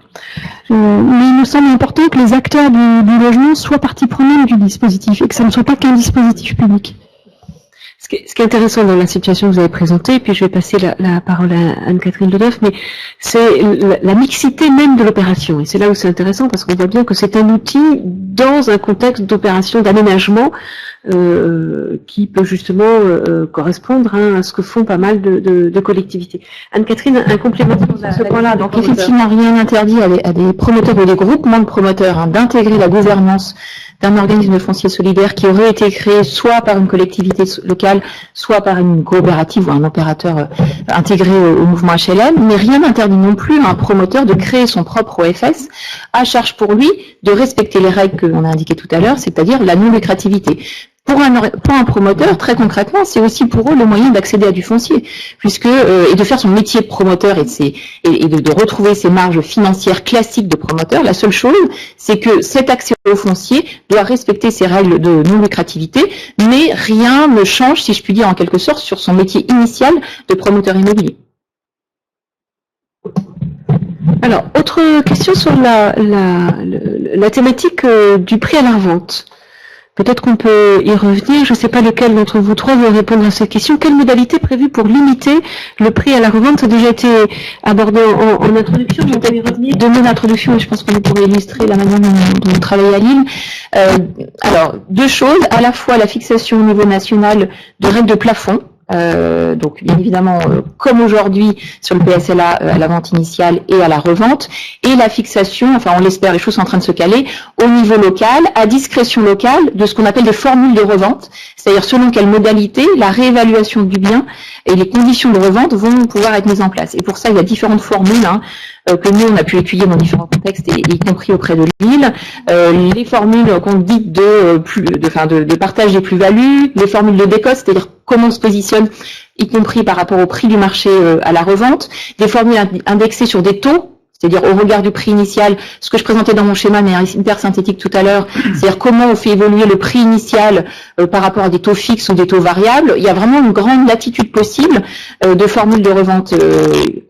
Mais il nous semble important que les acteurs du logement soient partie prenante du dispositif et que ça ne soit pas qu'un dispositif public. Ce qui est intéressant dans la situation que vous avez présentée, puis je vais passer la parole à Anne-Catherine Leneuf, mais c'est la mixité même de l'opération. Et c'est là où c'est intéressant parce qu'on voit bien que c'est un outil dans un contexte d'opération d'aménagement qui peut justement correspondre à ce que font pas mal de collectivités. Anne-Catherine, un complément sur ce point-là. Donc effectivement, rien n'interdit à des promoteurs ou des groupements de promoteurs d'intégrer la gouvernance d'un organisme foncier solidaire qui aurait été créé soit par une collectivité locale, soit par une coopérative ou un opérateur intégré au mouvement HLM, mais rien n'interdit non plus à un promoteur de créer son propre OFS, à charge pour lui de respecter les règles que l'on a indiquées tout à l'heure, c'est-à-dire la non-lucrativité. Pour un promoteur, très concrètement, c'est aussi pour eux le moyen d'accéder à du foncier, et de faire son métier de promoteur et de retrouver ses marges financières classiques de promoteur. La seule chose, c'est que cet accès au foncier doit respecter ces règles de non-lucrativité, mais rien ne change, si je puis dire en quelque sorte, sur son métier initial de promoteur immobilier. Alors, autre question sur la thématique du prix à la revente. Peut-être qu'on peut y revenir. Je ne sais pas lequel d'entre vous trois veut répondre à cette question. Quelle modalité prévue pour limiter le prix à la revente? Ça a déjà été abordé en introduction. Je vais y revenir. Deux mots d'introduction et je pense qu'on pourrait illustrer la manière dont on travaille à Lille. Alors, deux choses. À la fois la fixation au niveau national de règles de plafond. Donc bien évidemment comme aujourd'hui sur le PSLA à la vente initiale et à la revente, et la fixation, enfin on l'espère, les choses sont en train de se caler au niveau local, à discrétion locale, de ce qu'on appelle des formules de revente, c'est-à-dire selon quelle modalité la réévaluation du bien et les conditions de revente vont pouvoir être mises en place. Et pour ça il y a différentes formules que nous on a pu étudier dans différents contextes, et y compris auprès de Lille, les formules qu'on dit de partage des plus-values, les formules de décote, c'est-à-dire comment on se positionne, y compris par rapport au prix du marché à la revente, des formules indexées sur des taux, c'est-à-dire au regard du prix initial, ce que je présentais dans mon schéma, mais hyper synthétique tout à l'heure, c'est-à-dire comment on fait évoluer le prix initial par rapport à des taux fixes ou des taux variables. Il y a vraiment une grande latitude possible de formules de revente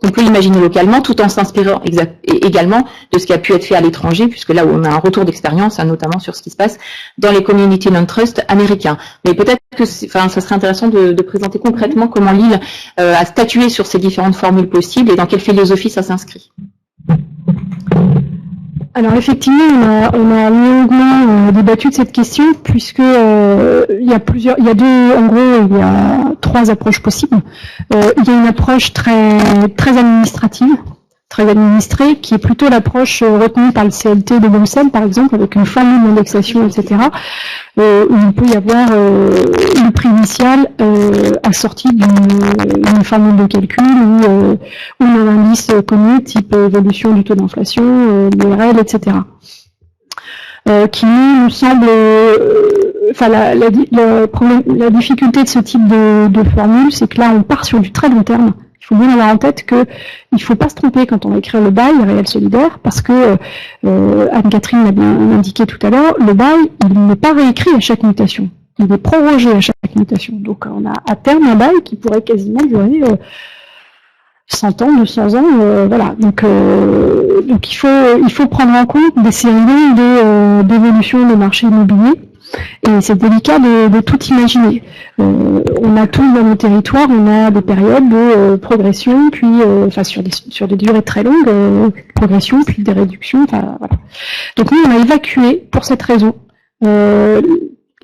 qu'on peut imaginer localement, tout en s'inspirant également de ce qui a pu être fait à l'étranger, puisque là où on a un retour d'expérience, notamment sur ce qui se passe dans les community non-trust américains. Mais peut-être que ça serait intéressant de présenter concrètement comment Lille a statué sur ces différentes formules possibles et dans quelle philosophie ça s'inscrit. Alors effectivement, on a longuement débattu de cette question puisque il y a trois approches possibles. Il y a une approche très administrative, très administrée, qui est plutôt l'approche retenue par le CLT de Bruxelles, par exemple, avec une formule d'indexation, etc., où il peut y avoir le prix initial assorti d'une formule de calcul ou d'un indice connu, type évolution du taux d'inflation, l'IRL, etc., qui nous semble... la difficulté de ce type de formule, c'est que là, on part sur du très long terme. Il faut bien avoir en tête qu'il ne faut pas se tromper quand on va écrire le bail réel solidaire, parce que Anne-Catherine l'a bien indiqué tout à l'heure, le bail, il n'est pas réécrit à chaque mutation. Il est prorogé à chaque mutation. Donc on a à terme un bail qui pourrait quasiment durer 100 ans, 200 ans, voilà. Donc il faut prendre en compte des séries d'évolution des marchés immobiliers. Et c'est délicat de tout imaginer. On a tous dans nos territoires, on a des périodes de progression, puis sur des durées très longues, progression, puis des réductions. Voilà. Donc nous, on a évacué pour cette raison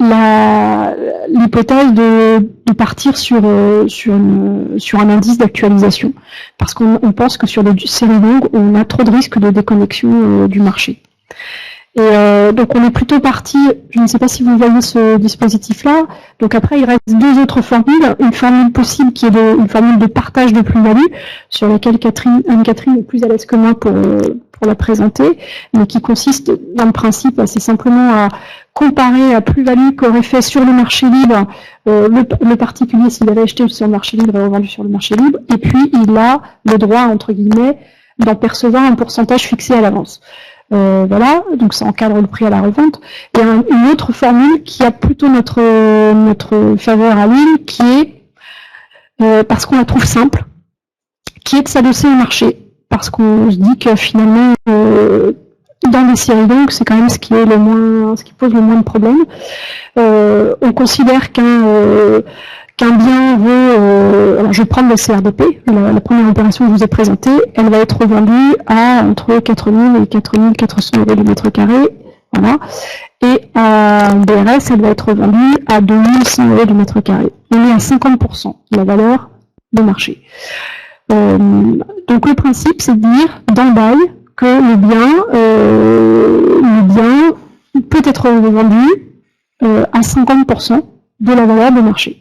l'hypothèse de partir sur un indice d'actualisation, parce qu'on pense que sur des séries longues, on a trop de risques de déconnexion du marché. Et donc on est plutôt parti, je ne sais pas si vous voyez ce dispositif-là, donc après il reste deux autres formules, une formule possible qui est une formule de partage de plus-value, sur laquelle Anne-Catherine est plus à l'aise que moi pour la présenter, mais qui consiste dans le principe assez simplement à comparer la plus-value qu'aurait fait sur le marché libre le particulier s'il avait acheté sur le marché libre et revendu sur le marché libre, et puis il a le droit, entre guillemets, d'en percevoir un pourcentage fixé à l'avance. Voilà, donc ça encadre le prix à la revente. Et une autre formule qui a plutôt notre faveur à l'huile, qui est, parce qu'on la trouve simple, qui est de s'adosser au marché. Parce qu'on se dit que finalement, dans les séries longues, c'est quand même ce qui pose le moins de problèmes. On considère qu'un bien vaut, alors je vais prendre le CRDP, la première opération que je vous ai présentée, elle va être revendue à entre 4 000 et 4 400 euros du mètre carré, voilà. Et à BRS, elle va être revendue à 2 100 euros du mètre carré. On est à 50% de la valeur de marché. Donc le principe, c'est de dire dans le bail que le bien peut être revendu à 50% de la valeur de marché.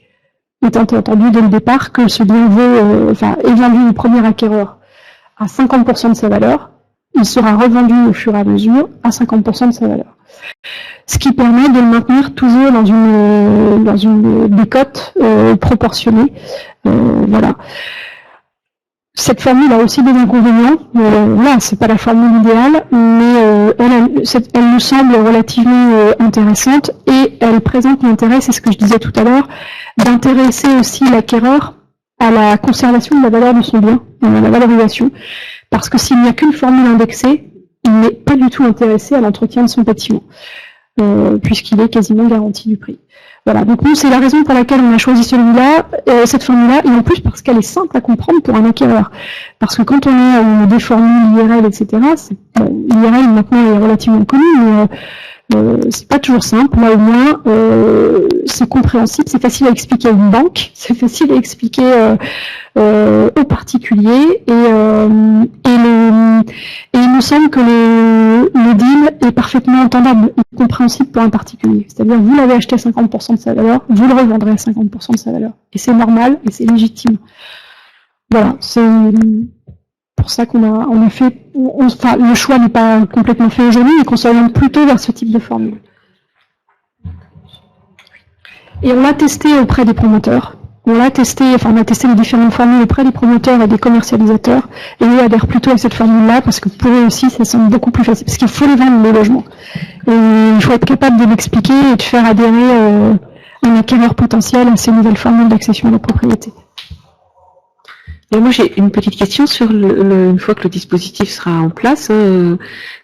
Étant entendu dès le départ que ce bien est vendu au premier acquéreur à 50% de sa valeur, il sera revendu au fur et à mesure à 50% de sa valeur. Ce qui permet de le maintenir toujours dans une décote proportionnée. Voilà. Cette formule a aussi des inconvénients. Là, c'est pas la formule idéale, mais elle nous semble relativement intéressante et elle présente l'intérêt, c'est ce que je disais tout à l'heure, d'intéresser aussi l'acquéreur à la conservation de la valeur de son bien, à la valorisation, parce que s'il n'y a qu'une formule indexée, il n'est pas du tout intéressé à l'entretien de son bâtiment, puisqu'il est quasiment garanti du prix. Voilà, donc nous, c'est la raison pour laquelle on a choisi cette formule-là, et en plus parce qu'elle est simple à comprendre pour un acquéreur. Parce que quand on a des formules IRL, etc., l'IRL maintenant est relativement connu, mais c'est pas toujours simple. Là, au moins, c'est compréhensible, c'est facile à expliquer à une banque, c'est facile à expliquer aux particuliers, et il me semble que le deal est parfaitement entendable et compréhensible pour un particulier. C'est-à-dire, vous l'avez acheté à 50% de sa valeur, vous le revendrez à 50% de sa valeur. Et c'est normal et c'est légitime. Voilà, c'est pour ça qu'on a fait, le choix n'est pas complètement fait aujourd'hui, mais qu'on s'oriente plutôt vers ce type de formule. Et on l'a testé auprès des promoteurs. On a testé les différentes formules auprès des promoteurs et des commercialisateurs, et eux adhèrent plutôt à cette formule-là, parce que pour eux aussi, ça semble beaucoup plus facile, parce qu'il faut les vendre, les logements. Et il faut être capable de l'expliquer et de faire adhérer un acquéreur potentiel à ces nouvelles formules d'accession à la propriété. Et moi, j'ai une petite question sur une fois que le dispositif sera en place.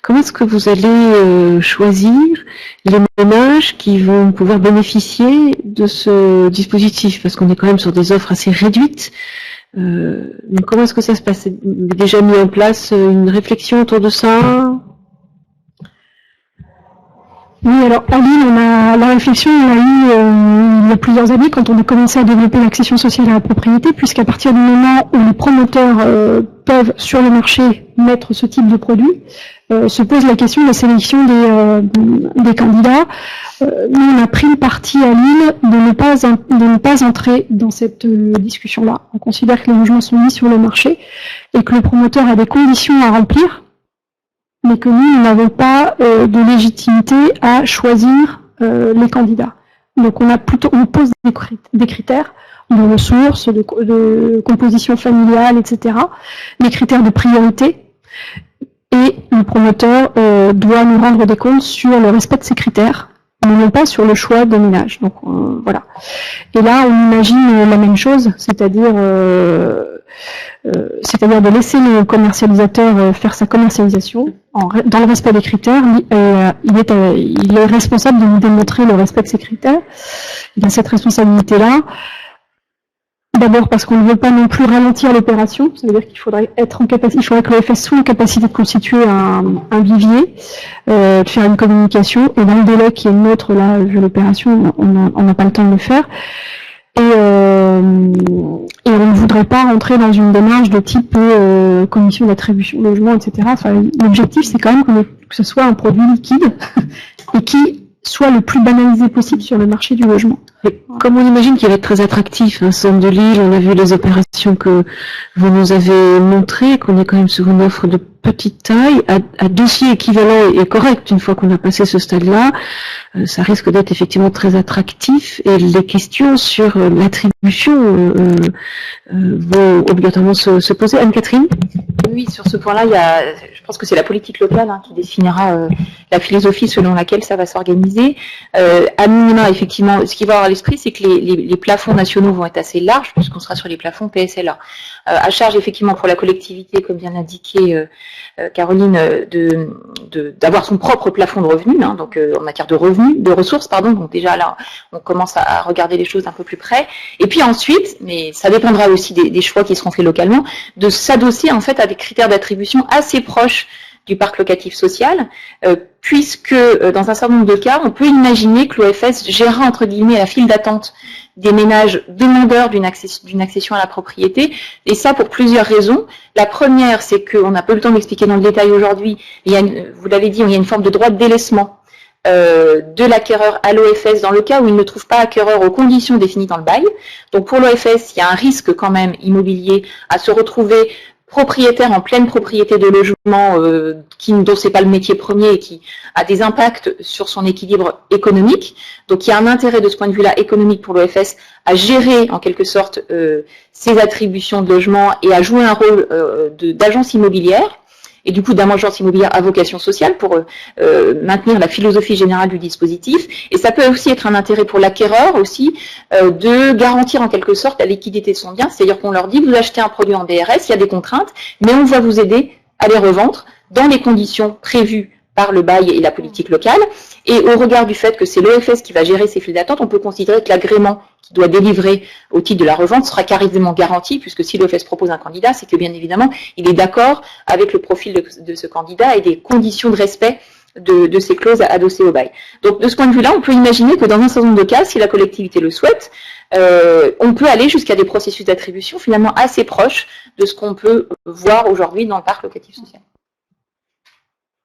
Comment est-ce que vous allez choisir les ménages qui vont pouvoir bénéficier de ce dispositif? Parce qu'on est quand même sur des offres assez réduites. Donc comment est-ce que ça se passe? Vous avez déjà mis en place une réflexion autour de ça? Oui, alors à Lille, la réflexion, on l'a eue il y a plusieurs années quand on a commencé à développer l'accession sociale à la propriété, puisqu'à partir du moment où les promoteurs peuvent sur le marché mettre ce type de produit, se pose la question de la sélection des candidats. Nous, on a pris le parti à Lille de ne pas entrer dans cette discussion-là. On considère que les logements sont mis sur le marché et que le promoteur a des conditions à remplir, mais que nous n'avons pas de légitimité à choisir les candidats. Donc on pose des critères de ressources, de composition familiale, etc., des critères de priorité, et le promoteur doit nous rendre des comptes sur le respect de ces critères, mais non pas sur le choix des ménages. Donc voilà. Et là, on imagine la même chose, c'est-à-dire de laisser le commercialisateur faire sa commercialisation dans le respect des critères. Il est responsable de nous démontrer le respect de ces critères. Il a cette responsabilité-là. D'abord parce qu'on ne veut pas non plus ralentir l'opération, ça veut dire qu'il faudrait être en capacité, il faudrait que l'OFS soit en capacité de constituer un vivier, de faire une communication, et dans le délai qui est le nôtre là, vu l'opération, on n'a pas le temps de le faire. Et on ne voudrait pas rentrer dans une démarche de type commission d'attribution, logement, etc. Enfin, l'objectif, c'est quand même que ce soit un produit liquide et qui soit le plus banalisé possible sur le marché du logement. Et comme on imagine qu'il va être très attractif, hein, centre de Lille, on a vu les opérations que vous nous avez montrées, qu'on est quand même sur une offre de petite taille, à dossier équivalent et correct une fois qu'on a passé ce stade-là, ça risque d'être effectivement très attractif et les questions sur l'attribution vont obligatoirement se poser. Anne-Catherine ? Oui, sur ce point-là, je pense que c'est la politique locale qui définira la philosophie selon laquelle ça va s'organiser. À minima, effectivement, ce qu'il va avoir à l'esprit, c'est que les plafonds nationaux vont être assez larges, puisqu'on sera sur les plafonds PSLA. À charge, effectivement, pour la collectivité, comme vient d'indiquer Caroline, d'avoir son propre plafond de revenus, hein, donc en matière de revenus, de ressources, pardon. Donc déjà là, on commence à regarder les choses d'un peu plus près. Et puis ensuite, mais ça dépendra aussi des choix qui seront faits localement, de s'adosser en fait à des critères d'attribution assez proches du parc locatif social, puisque dans un certain nombre de cas, on peut imaginer que l'OFS gérera entre guillemets la file d'attente des ménages demandeurs d'une accession à la propriété, et ça pour plusieurs raisons. La première, c'est qu'on n'a pas eu le temps d'expliquer dans le détail aujourd'hui, vous l'avez dit, il y a une forme de droit de délaissement de l'acquéreur à l'OFS dans le cas où il ne trouve pas acquéreur aux conditions définies dans le bail. Donc pour l'OFS, il y a un risque quand même immobilier à se retrouver propriétaire en pleine propriété de logement dont c'est pas le métier premier et qui a des impacts sur son équilibre économique. Donc il y a un intérêt de ce point de vue-là économique pour l'OFS à gérer en quelque sorte ses attributions de logement et à jouer un rôle d'agence immobilière et du coup d'agence immobilière à vocation sociale pour maintenir la philosophie générale du dispositif. Et ça peut aussi être un intérêt pour l'acquéreur aussi de garantir en quelque sorte la liquidité de son bien, c'est-à-dire qu'on leur dit vous achetez un produit en BRS, il y a des contraintes, mais on va vous aider à les revendre dans les conditions prévues par le bail et la politique locale. Et au regard du fait que c'est l'OFS qui va gérer ces files d'attente, on peut considérer que l'agrément qui doit délivrer au titre de la revente sera carrément garanti, puisque si l'OFS propose un candidat, c'est que bien évidemment, il est d'accord avec le profil de ce candidat et des conditions de respect de ces clauses adossées au bail. Donc de ce point de vue-là, on peut imaginer que dans un certain nombre de cas, si la collectivité le souhaite, on peut aller jusqu'à des processus d'attribution finalement assez proches de ce qu'on peut voir aujourd'hui dans le parc locatif social.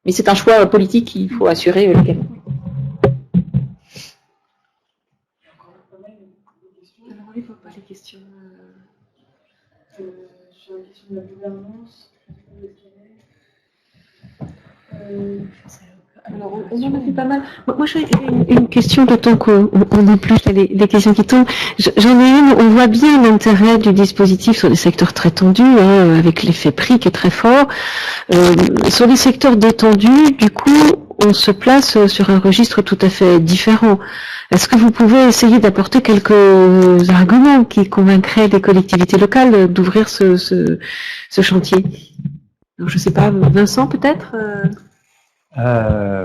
Mais c'est un choix politique qu'il faut assurer localement. Alors, on ne voit pas les questions. Sur la question de la gouvernance, alors, on en a fait pas mal. Moi, j'ai une question, d'autant qu'on épluche les questions qui tombent. J'en ai une, on voit bien l'intérêt du dispositif sur des secteurs très tendus, hein, avec l'effet prix qui est très fort. Sur les secteurs détendus, du coup, on se place sur un registre tout à fait différent. Est-ce que vous pouvez essayer d'apporter quelques arguments qui convaincraient les collectivités locales d'ouvrir ce chantier? Alors, je ne sais pas, Vincent peut-être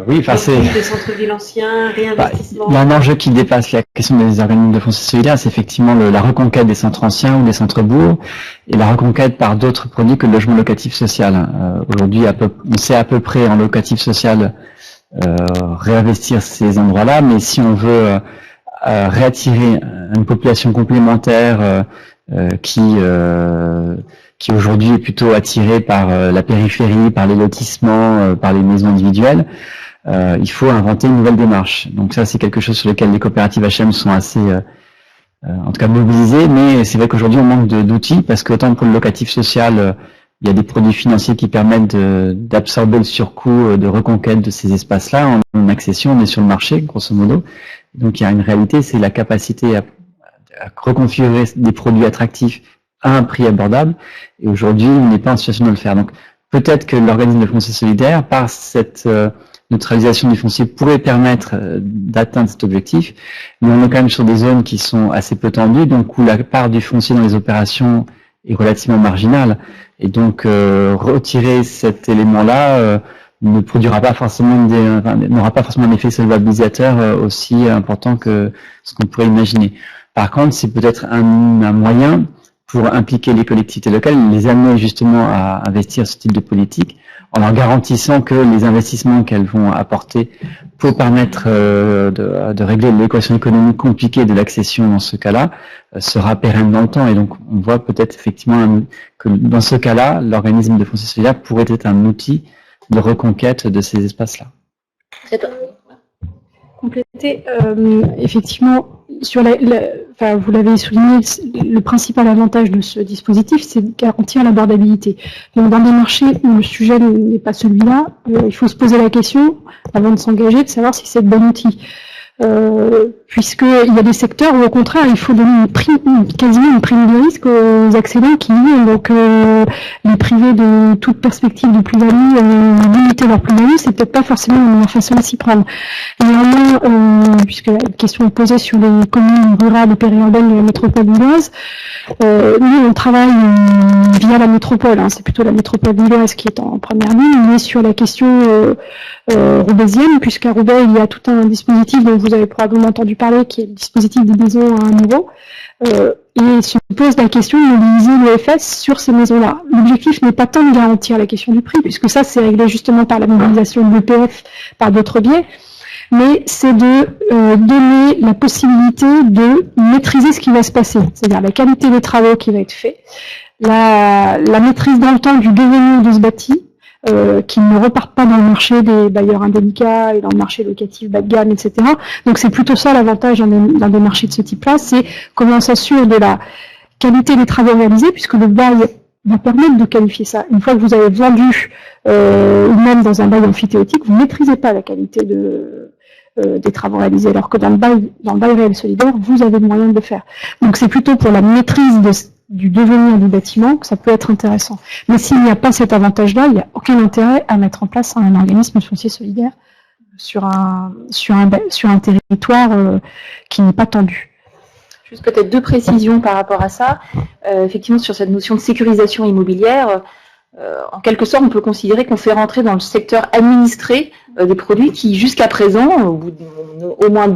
oui, enfin c'est. Des centres-villes anciens, réinvestissement. Il y a un enjeu qui dépasse la question des organismes de foncier solidaire, c'est effectivement la reconquête des centres anciens ou des centres-bourgs et la reconquête par d'autres produits que le logement locatif social. Aujourd'hui, on sait à peu près en locatif social réinvestir ces endroits-là, mais si on veut réattirer une population complémentaire qui aujourd'hui est plutôt attirée par la périphérie, par les lotissements, par les maisons individuelles, il faut inventer une nouvelle démarche. Donc ça, c'est quelque chose sur lequel les coopératives HM sont assez, en tout cas, mobilisées, mais c'est vrai qu'aujourd'hui, on manque d'outils, parce que autant pour le locatif social, il y a des produits financiers qui permettent d'absorber le surcoût de reconquête de ces espaces-là. En accession, on est sur le marché, grosso modo. Donc il y a une réalité, c'est la capacité à reconfigurer des produits attractifs à un prix abordable, et aujourd'hui, on n'est pas en situation de le faire. Donc, peut-être que l'organisme de foncier solidaire, par cette neutralisation du foncier, pourrait permettre d'atteindre cet objectif, mais on est quand même sur des zones qui sont assez peu tendues, donc où la part du foncier dans les opérations est relativement marginale, et donc retirer cet élément-là ne produira pas forcément n'aura pas forcément un effet solvabilisateur aussi important que ce qu'on pourrait imaginer. Par contre, c'est peut-être un moyen pour impliquer les collectivités locales, les amener justement à investir ce type de politique, en leur garantissant que les investissements qu'elles vont apporter pour permettre de régler l'équation économique compliquée de l'accession dans ce cas-là sera pérenne dans le temps. Et donc, on voit peut-être effectivement que dans ce cas-là, l'organisme de foncier solidaire pourrait être un outil de reconquête de ces espaces-là. Compléter, effectivement, sur enfin, vous l'avez souligné, le principal avantage de ce dispositif, c'est de garantir l'abordabilité. Donc, dans des marchés où le sujet n'est pas celui-là, il faut se poser la question, avant de s'engager, de savoir si c'est le bon outil. Puisqu'il y a des secteurs où, au contraire, il faut donner quasiment une prime de risque aux accédants qui y vont. Donc, les priver de toute perspective de plus-value, limiter leur plus-value, c'est peut-être pas forcément la meilleure façon de s'y prendre. Néanmoins, puisque la question est posée sur les communes rurales et périurbaines de la métropole lilloise, nous, on travaille via la métropole, hein, c'est plutôt la métropole lilloise qui est en première ligne, mais sur la question roubaisienne, puisqu'à Roubaix, il y a tout un dispositif dont vous avez probablement entendu parler, qui est le dispositif des maisons à 1 euro, et se pose la question de mobiliser l'EFS sur ces maisons-là. L'objectif n'est pas tant de garantir la question du prix, puisque ça, c'est réglé justement par la mobilisation de l'EPF, par d'autres biais, mais c'est de donner la possibilité de maîtriser ce qui va se passer, c'est-à-dire la qualité des travaux qui va être fait, la maîtrise dans le temps du devenir de ce bâti, qui ne repartent pas dans le marché des bailleurs indélicats et dans le marché locatif bas de gamme, etc. Donc c'est plutôt ça l'avantage dans des marchés de ce type-là, c'est comment on s'assure de la qualité des travaux réalisés, puisque le bail va permettre de qualifier ça. Une fois que vous avez vendu, ou même dans un bail amphithéotique, vous ne maîtrisez pas la qualité des travaux réalisés, alors que dans le bail réel solidaire, vous avez le moyen de le faire. Donc c'est plutôt pour la maîtrise du devenir du bâtiment que ça peut être intéressant. Mais s'il n'y a pas cet avantage-là, il n'y a aucun intérêt à mettre en place un organisme foncier solidaire sur un territoire qui n'est pas tendu. Juste peut-être 2 précisions par rapport à ça. Effectivement, sur cette notion de sécurisation immobilière, en quelque sorte, on peut considérer qu'on fait rentrer dans le secteur administré des produits qui, jusqu'à présent, au bout au moins,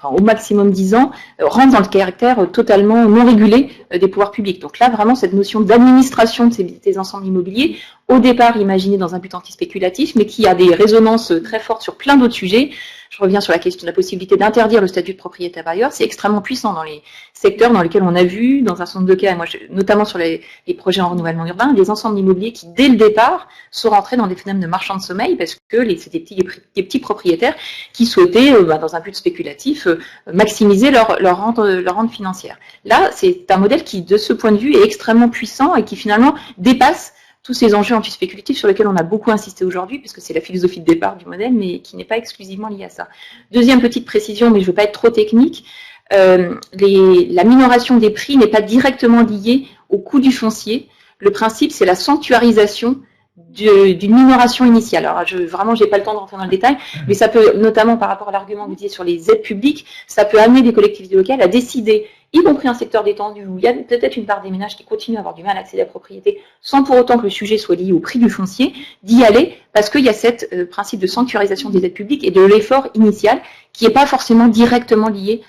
au maximum 10 ans, rentrent dans le caractère totalement non régulé des pouvoirs publics. Donc là, vraiment, cette notion d'administration de ces ensembles immobiliers, au départ imaginée dans un but antispéculatif, mais qui a des résonances très fortes sur plein d'autres sujets. Je reviens sur la question de la possibilité d'interdire le statut de propriétaire bailleur. C'est extrêmement puissant dans les secteurs dans lesquels on a vu, dans un certain nombre de cas, notamment sur les projets en renouvellement urbain, des ensembles immobiliers qui, dès le départ, sont rentrés dans des phénomènes de marchands de sommeil parce que c'est des petits propriétaires qui souhaitaient, dans un but spéculatif, maximiser leur rente financière. Là, c'est un modèle qui, de ce point de vue, est extrêmement puissant et qui, finalement, dépasse tous ces enjeux antispéculatifs sur lesquels on a beaucoup insisté aujourd'hui, puisque c'est la philosophie de départ du modèle, mais qui n'est pas exclusivement liée à ça. Deuxième petite précision, mais je ne veux pas être trop technique, la minoration des prix n'est pas directement liée au coût du foncier. Le principe, c'est la sanctuarisation d'une minoration initiale. Alors, vraiment, j'ai pas le temps de rentrer dans le détail, mais ça peut, notamment par rapport à l'argument que vous disiez sur les aides publiques, ça peut amener des collectivités locales à décider, y compris un secteur détendu où il y a peut-être une part des ménages qui continuent à avoir du mal à accéder à la propriété, sans pour autant que le sujet soit lié au prix du foncier, d'y aller, parce qu'il y a cette principe de sanctuarisation des aides publiques et de l'effort initial qui n'est pas forcément directement lié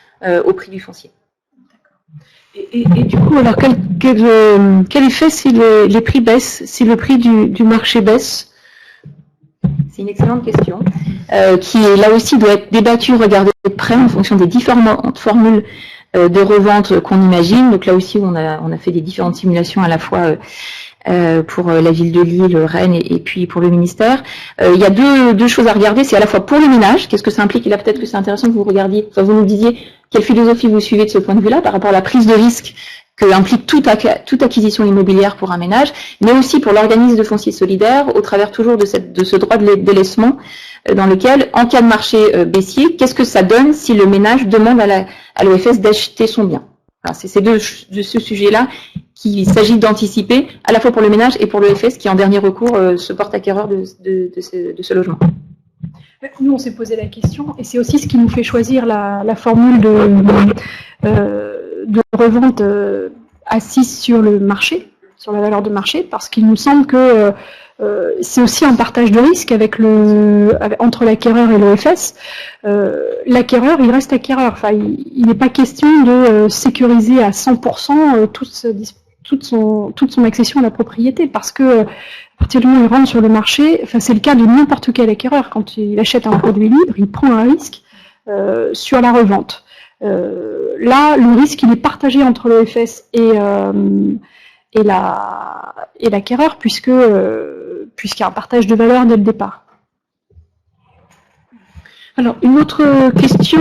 au prix du foncier. Et du coup, alors quel effet si les prix baissent, si le prix du marché baisse? C'est une excellente question, qui là aussi doit être débattue, regardée de près en fonction des différentes formules de revente qu'on imagine. Donc là aussi, on a fait des différentes simulations à la fois pour la ville de Lille, Rennes et puis pour le ministère. Il y a deux choses à regarder, c'est à la fois pour les ménages, qu'est-ce que ça implique, et là peut-être que c'est intéressant que vous regardiez, enfin vous nous disiez quelle philosophie vous suivez de ce point de vue-là par rapport à la prise de risque que implique toute acquisition immobilière pour un ménage, mais aussi pour l'organisme de foncier solidaire, au travers toujours de ce droit de délaissement, dans lequel, en cas de marché baissier, qu'est-ce que ça donne si le ménage demande à l'OFS d'acheter son bien. Alors, c'est ces de ce sujet-là qu'il s'agit d'anticiper, à la fois pour le ménage et pour l'OFS, qui en dernier recours se porte acquéreur de ce logement. Nous, on s'est posé la question, et c'est aussi ce qui nous fait choisir la formule de revente assise sur le marché, sur la valeur de marché, parce qu'il nous semble que c'est aussi un partage de risque entre l'acquéreur et l'OFS. L'acquéreur, il reste acquéreur. Enfin, il n'est pas question de sécuriser à 100% toute son accession à la propriété, parce que à partir du moment où il rentre sur le marché, enfin, c'est le cas de n'importe quel acquéreur. Quand il achète un produit libre, il prend un risque sur la revente. Là, le risque, il est partagé entre l'OFS et l'acquéreur, puisqu'il y a un partage de valeur dès le départ. Alors, une autre question,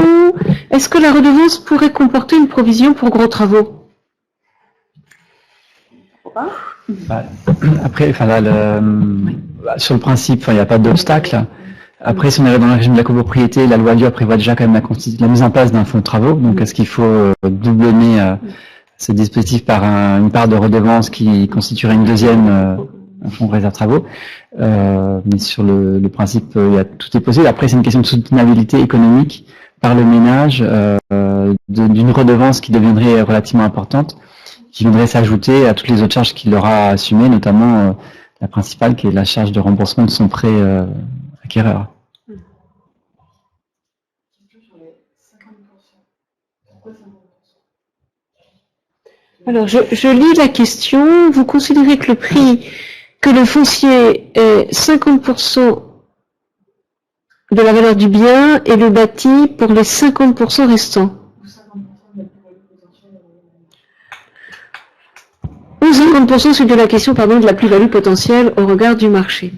est-ce que la redevance pourrait comporter une provision pour gros travaux? Après, enfin, là, sur le principe, il n'y a pas d'obstacle. Après, si on est dans le régime de la copropriété, la loi Dior prévoit déjà quand même la mise en place d'un fonds de travaux. Donc, est-ce qu'il faut doublonner ce dispositif par une part de redevance qui constituerait une deuxième un fonds de réserve travaux? Mais sur le principe, tout est possible. Après, c'est une question de soutenabilité économique par le ménage d'une redevance qui deviendrait relativement importante, qui viendrait s'ajouter à toutes les autres charges qu'il aura assumées, notamment la principale qui est la charge de remboursement de son prêt acquéreur. Alors, je lis la question. Vous considérez que le foncier est 50% de la valeur du bien et le bâti pour les 50% restants. Ou 50%, c'est de la question, pardon, de la plus-value potentielle au regard du marché.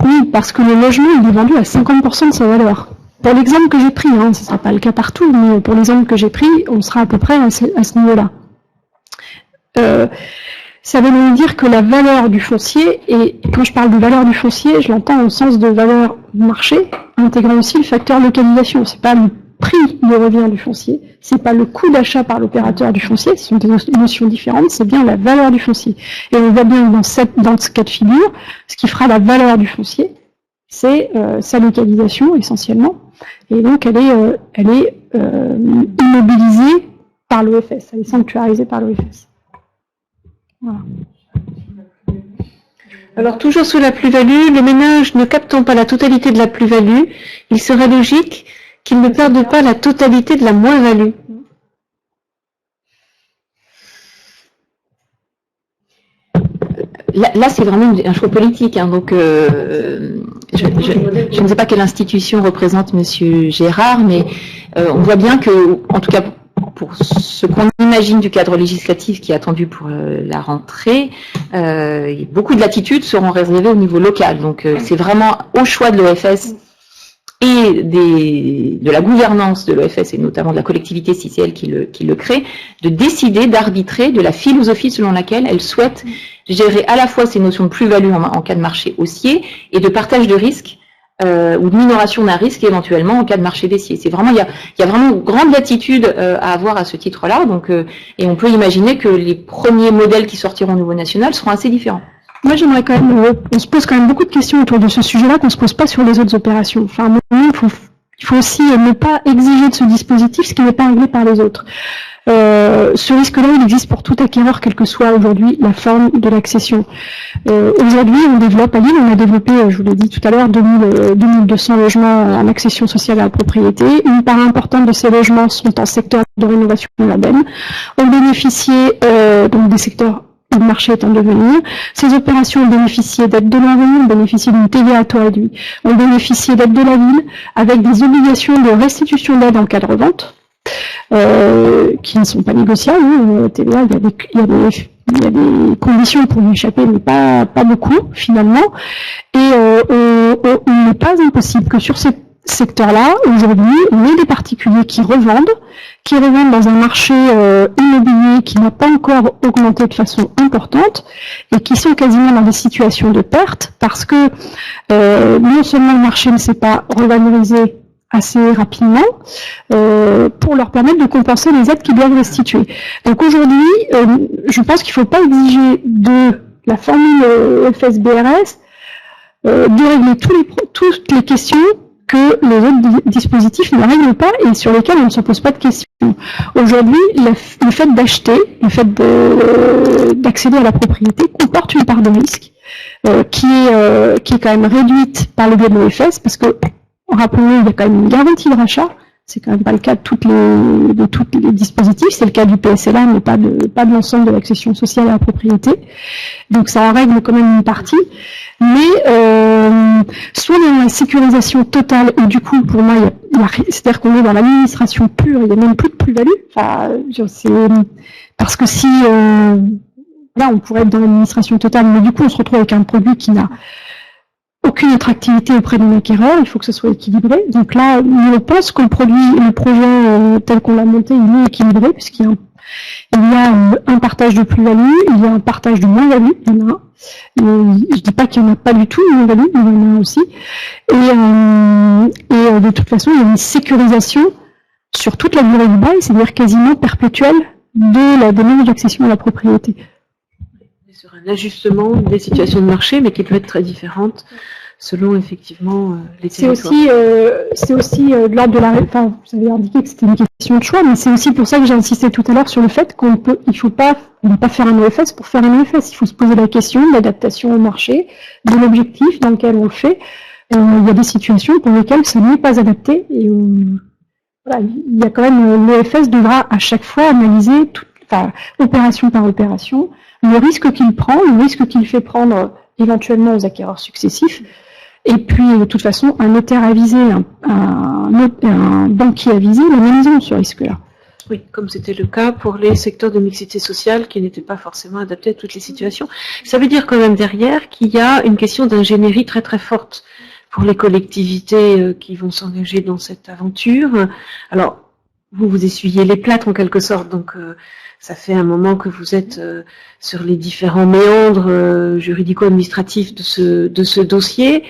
Oui, parce que le logement, il est vendu à 50% de sa valeur. Pour l'exemple que j'ai pris, ce ne sera pas le cas partout, mais pour l'exemple que j'ai pris, on sera à peu près à ce niveau-là. Ça veut donc dire que la valeur du foncier, et quand je parle de valeur du foncier, je l'entends au sens de valeur marché, intégrant aussi le facteur localisation. C'est pas le prix de revient du foncier, c'est pas le coût d'achat par l'opérateur du foncier, ce sont des notions différentes, c'est bien la valeur du foncier. Et on voit bien que dans ce cas de figure, ce qui fera la valeur du foncier, c'est sa localisation essentiellement, et donc elle est immobilisée par l'OFS, elle est sanctuarisée par l'OFS. Voilà. Alors, toujours sous la plus-value, le ménage ne captant pas la totalité de la plus-value, il serait logique qu'il ne perde pas la totalité de la moins-value. Là, c'est vraiment un choix politique. Donc, je ne sais pas quelle institution représente Monsieur Gérard, mais on voit bien que, en tout cas, pour ce qu'on imagine du cadre législatif qui est attendu pour la rentrée, beaucoup de latitudes seront réservées au niveau local. Donc, c'est vraiment au choix de l'OFS et de la gouvernance de l'OFS et notamment de la collectivité, si c'est elle qui le crée, de décider d'arbitrer de la philosophie selon laquelle elle souhaite gérer à la fois ces notions de plus-value en cas de marché haussier et de partage de risque ou de minoration d'un risque éventuellement en cas de marché baissier. C'est vraiment, il y a vraiment une grande latitude à avoir à ce titre-là. Donc, et on peut imaginer que les premiers modèles qui sortiront au niveau national seront assez différents. Moi, j'aimerais quand même, on se pose quand même beaucoup de questions autour de ce sujet-là qu'on ne se pose pas sur les autres opérations. Enfin, à un moment, il faut aussi ne pas exiger de ce dispositif ce qui n'est pas réglé par les autres. Ce risque-là, il existe pour tout acquéreur, quelle que soit aujourd'hui la forme de l'accession. Aujourd'hui, on développe à Lille, on a développé, je vous l'ai dit tout à l'heure, 2200 logements en accession sociale à la propriété. Une part importante de ces logements sont en secteur de rénovation urbaine. On bénéficiait donc des secteurs où le marché est en devenir. Ces opérations ont bénéficié d'aides de l'environnement, ont bénéficié d'une TVA à taux réduit, ont bénéficié d'aides de la ville, avec des obligations de restitution d'aide en cas de revente. Qui ne sont pas négociables. TVA, il y a des conditions pour y échapper, mais pas beaucoup finalement. Et il n'est pas impossible que sur ces secteurs-là, aujourd'hui, on ait des particuliers qui revendent dans un marché immobilier qui n'a pas encore augmenté de façon importante et qui sont quasiment dans des situations de perte parce que non seulement le marché ne s'est pas revalorisé assez rapidement pour leur permettre de compenser les aides qu'ils doivent restituer. Donc aujourd'hui, je pense qu'il ne faut pas exiger de la formule FSBRS de régler toutes les questions que les autres dispositifs ne règlent pas et sur lesquels on ne se pose pas de questions. Aujourd'hui, le fait d'acheter, le fait d'accéder à la propriété comporte une part de risque. qui est quand même réduite par le biais de l'OFS, parce que, rappelons-le, il y a quand même une garantie de rachat. C'est quand même pas le cas de tous les dispositifs. C'est le cas du PSLA, mais pas de l'ensemble de l'accession sociale à la propriété. Donc ça en règle quand même une partie. Mais soit dans la sécurisation totale, et du coup, pour moi, c'est-à-dire qu'on est dans l'administration pure, il n'y a même plus de plus-value. Enfin, parce que si là, on pourrait être dans l'administration totale, mais du coup, on se retrouve avec un produit qui n'a aucune attractivité auprès d'un acquéreur, il faut que ce soit équilibré. Donc là, on pense que le projet tel qu'on l'a monté, il est équilibré, puisqu'il y a un partage de plus-value, il y a un partage de moins-value, il y en a un. Je dis pas qu'il n'y en a pas du tout de moins-value, mais il y en a aussi. Et de toute façon, il y a une sécurisation sur toute la durée du bail, c'est-à-dire quasiment perpétuelle de la demande d'accession à la propriété. Sur un ajustement des situations de marché, mais qui peut être très différente selon effectivement les territoires. C'est aussi de l'ordre de la... Enfin, vous avez indiqué que c'était une question de choix, mais c'est aussi pour ça que j'ai insisté tout à l'heure sur le fait on ne va pas faire un OFS pour faire un OFS. Il faut se poser la question de l'adaptation au marché, de l'objectif dans lequel on le fait. Il y a des situations pour lesquelles ça n'est pas adapté. Et voilà, il y a quand même... L'OFS devra à chaque fois analyser, opération par opération, le risque qu'il prend, le risque qu'il fait prendre éventuellement aux acquéreurs successifs. Et puis, de toute façon, un notaire avisé, un banquier avisé, l'analysons ce risque-là. Oui, comme c'était le cas pour les secteurs de mixité sociale qui n'étaient pas forcément adaptés à toutes les situations. Ça veut dire quand même derrière qu'il y a une question d'ingénierie très très forte pour les collectivités qui vont s'engager dans cette aventure. Alors, vous essuyez les plâtres en quelque sorte, donc ça fait un moment que vous êtes sur les différents méandres juridico-administratifs de ce dossier.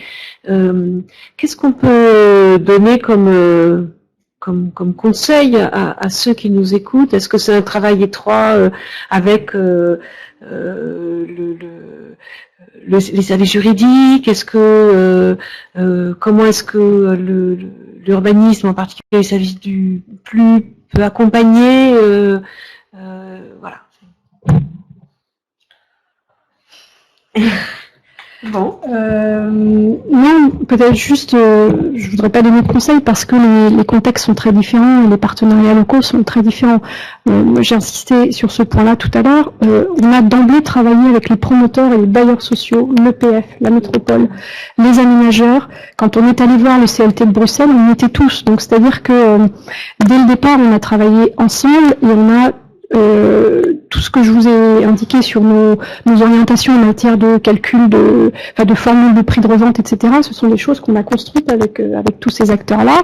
Qu'est-ce qu'on peut donner comme conseil à ceux qui nous écoutent? Est-ce que c'est un travail étroit avec les services juridiques? Est-ce que comment est-ce que l'urbanisme, en particulier les services du plus, peut accompagner voilà. Bon, non, peut-être juste, je voudrais pas donner de conseils parce que les contextes sont très différents et les partenariats locaux sont très différents. J'ai insisté sur ce point-là tout à l'heure. On a d'emblée travaillé avec les promoteurs et les bailleurs sociaux, l'EPF, la métropole, les aménageurs. Quand on est allé voir le CLT de Bruxelles, on y était tous. Donc, c'est-à-dire que dès le départ, on a travaillé ensemble et on a tout ce que je vous ai indiqué sur nos orientations en matière de calcul de formule de prix de revente, etc. Ce sont des choses qu'on a construites avec tous ces acteurs-là.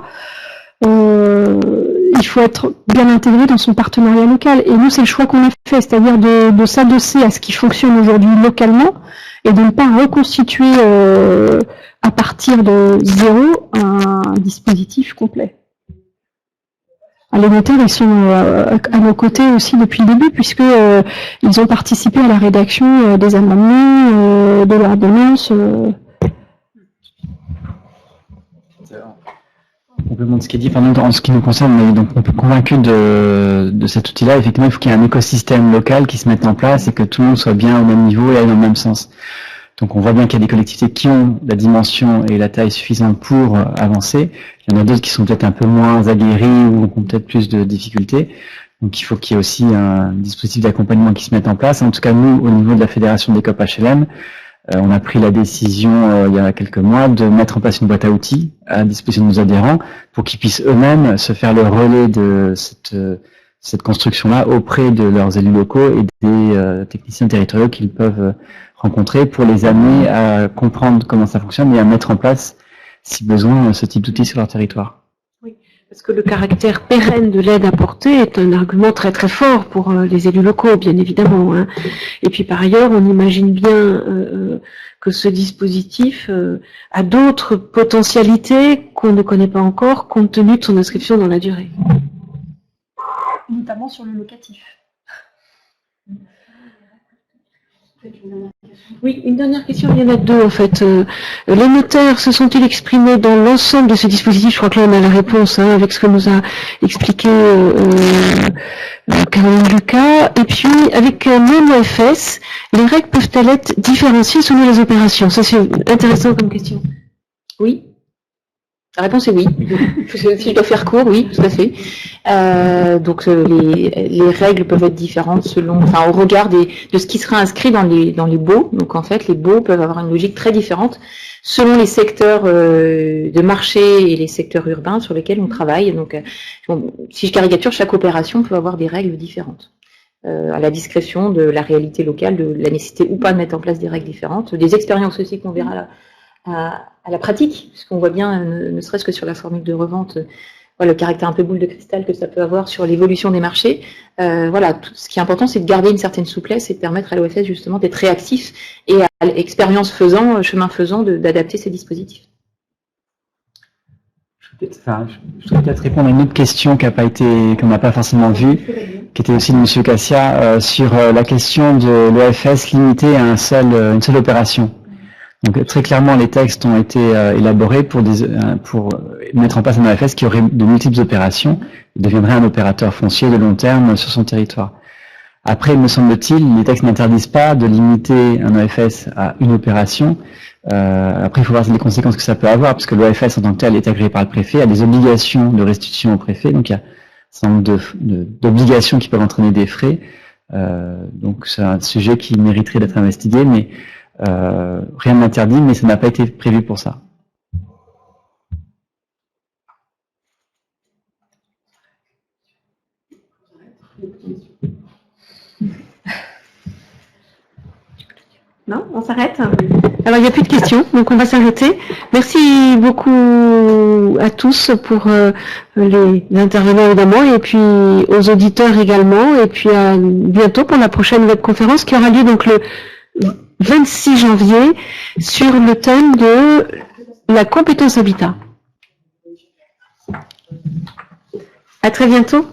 Il faut être bien intégré dans son partenariat local. Et nous, c'est le choix qu'on a fait, c'est-à-dire de s'adosser à ce qui fonctionne aujourd'hui localement et de ne pas reconstituer à partir de zéro un dispositif complet. Les notaires, ils sont à nos côtés aussi depuis le début, puisque ils ont participé à la rédaction des amendements, de l'ordonnance. Complément de ce qui est dit, en ce qui nous concerne, on est donc convaincus de cet outil-là. Effectivement, il faut qu'il y ait un écosystème local qui se mette en place et que tout le monde soit bien au même niveau et aille dans le même sens. Donc on voit bien qu'il y a des collectivités qui ont la dimension et la taille suffisante pour avancer. Il y en a d'autres qui sont peut-être un peu moins aguerris ou ont peut-être plus de difficultés. Donc il faut qu'il y ait aussi un dispositif d'accompagnement qui se mette en place. En tout cas, nous, au niveau de la Fédération des COP HLM, on a pris la décision il y a quelques mois de mettre en place une boîte à outils à disposition de nos adhérents pour qu'ils puissent eux-mêmes se faire le relais de cette construction-là auprès de leurs élus locaux et des techniciens territoriaux qu'ils peuvent rencontrer pour les amener à comprendre comment ça fonctionne et à mettre en place, si besoin, ce type d'outils sur leur territoire. Oui, parce que le caractère pérenne de l'aide apportée est un argument très très fort pour les élus locaux, bien évidemment. Hein. Et puis par ailleurs, on imagine bien que ce dispositif a d'autres potentialités qu'on ne connaît pas encore, compte tenu de son inscription dans la durée. Notamment sur le locatif. Peut-être une dernière question. Oui, une dernière question, il y en a deux en fait. Les notaires se sont-ils exprimés dans l'ensemble de ce dispositif? Je crois que là on a la réponse avec ce que nous a expliqué Caroline Lucas. Et puis avec un même OFS, les règles peuvent-elles être différenciées selon les opérations? Ça c'est intéressant comme question. Oui. La réponse est oui. Si je dois faire court, oui, tout à fait. Donc les règles peuvent être différentes au regard de ce qui sera inscrit dans les baux. Donc en fait, les baux peuvent avoir une logique très différente selon les secteurs de marché et les secteurs urbains sur lesquels on travaille. Donc si je caricature, chaque opération peut avoir des règles différentes. À la discrétion de la réalité locale, de la nécessité ou pas de mettre en place des règles différentes, des expériences aussi qu'on verra là. À la pratique, puisqu'on voit bien, ne serait-ce que sur la formule de revente, le caractère un peu boule de cristal que ça peut avoir sur l'évolution des marchés. Ce qui est important, c'est de garder une certaine souplesse et de permettre à l'OFS justement d'être réactif et à l'expérience faisant, chemin faisant, d'adapter ces dispositifs. Je voudrais peut-être répondre à une autre question qu'on n'a pas forcément vue, qui était aussi de M. Cassia, sur la question de l'OFS limitée à une seule opération. Donc très clairement, les textes ont été élaborés pour mettre en place un OFS qui aurait de multiples opérations, et deviendrait un opérateur foncier de long terme sur son territoire. Après, me semble-t-il, les textes n'interdisent pas de limiter un OFS à une opération. Après, il faut voir les conséquences que ça peut avoir, parce que l'OFS en tant que tel est agréé par le préfet, a des obligations de restitution au préfet, donc il y a un certain nombre d'obligations qui peuvent entraîner des frais. Donc c'est un sujet qui mériterait d'être investigué, mais rien n'interdit, mais ça n'a pas été prévu pour ça. Non, on s'arrête. Alors il n'y a plus de questions, donc on va s'arrêter. Merci beaucoup à tous pour les intervenants évidemment, et puis aux auditeurs également, et puis à bientôt pour la prochaine webconférence qui aura lieu donc le 26 janvier sur le thème de la compétence habitat. À très bientôt.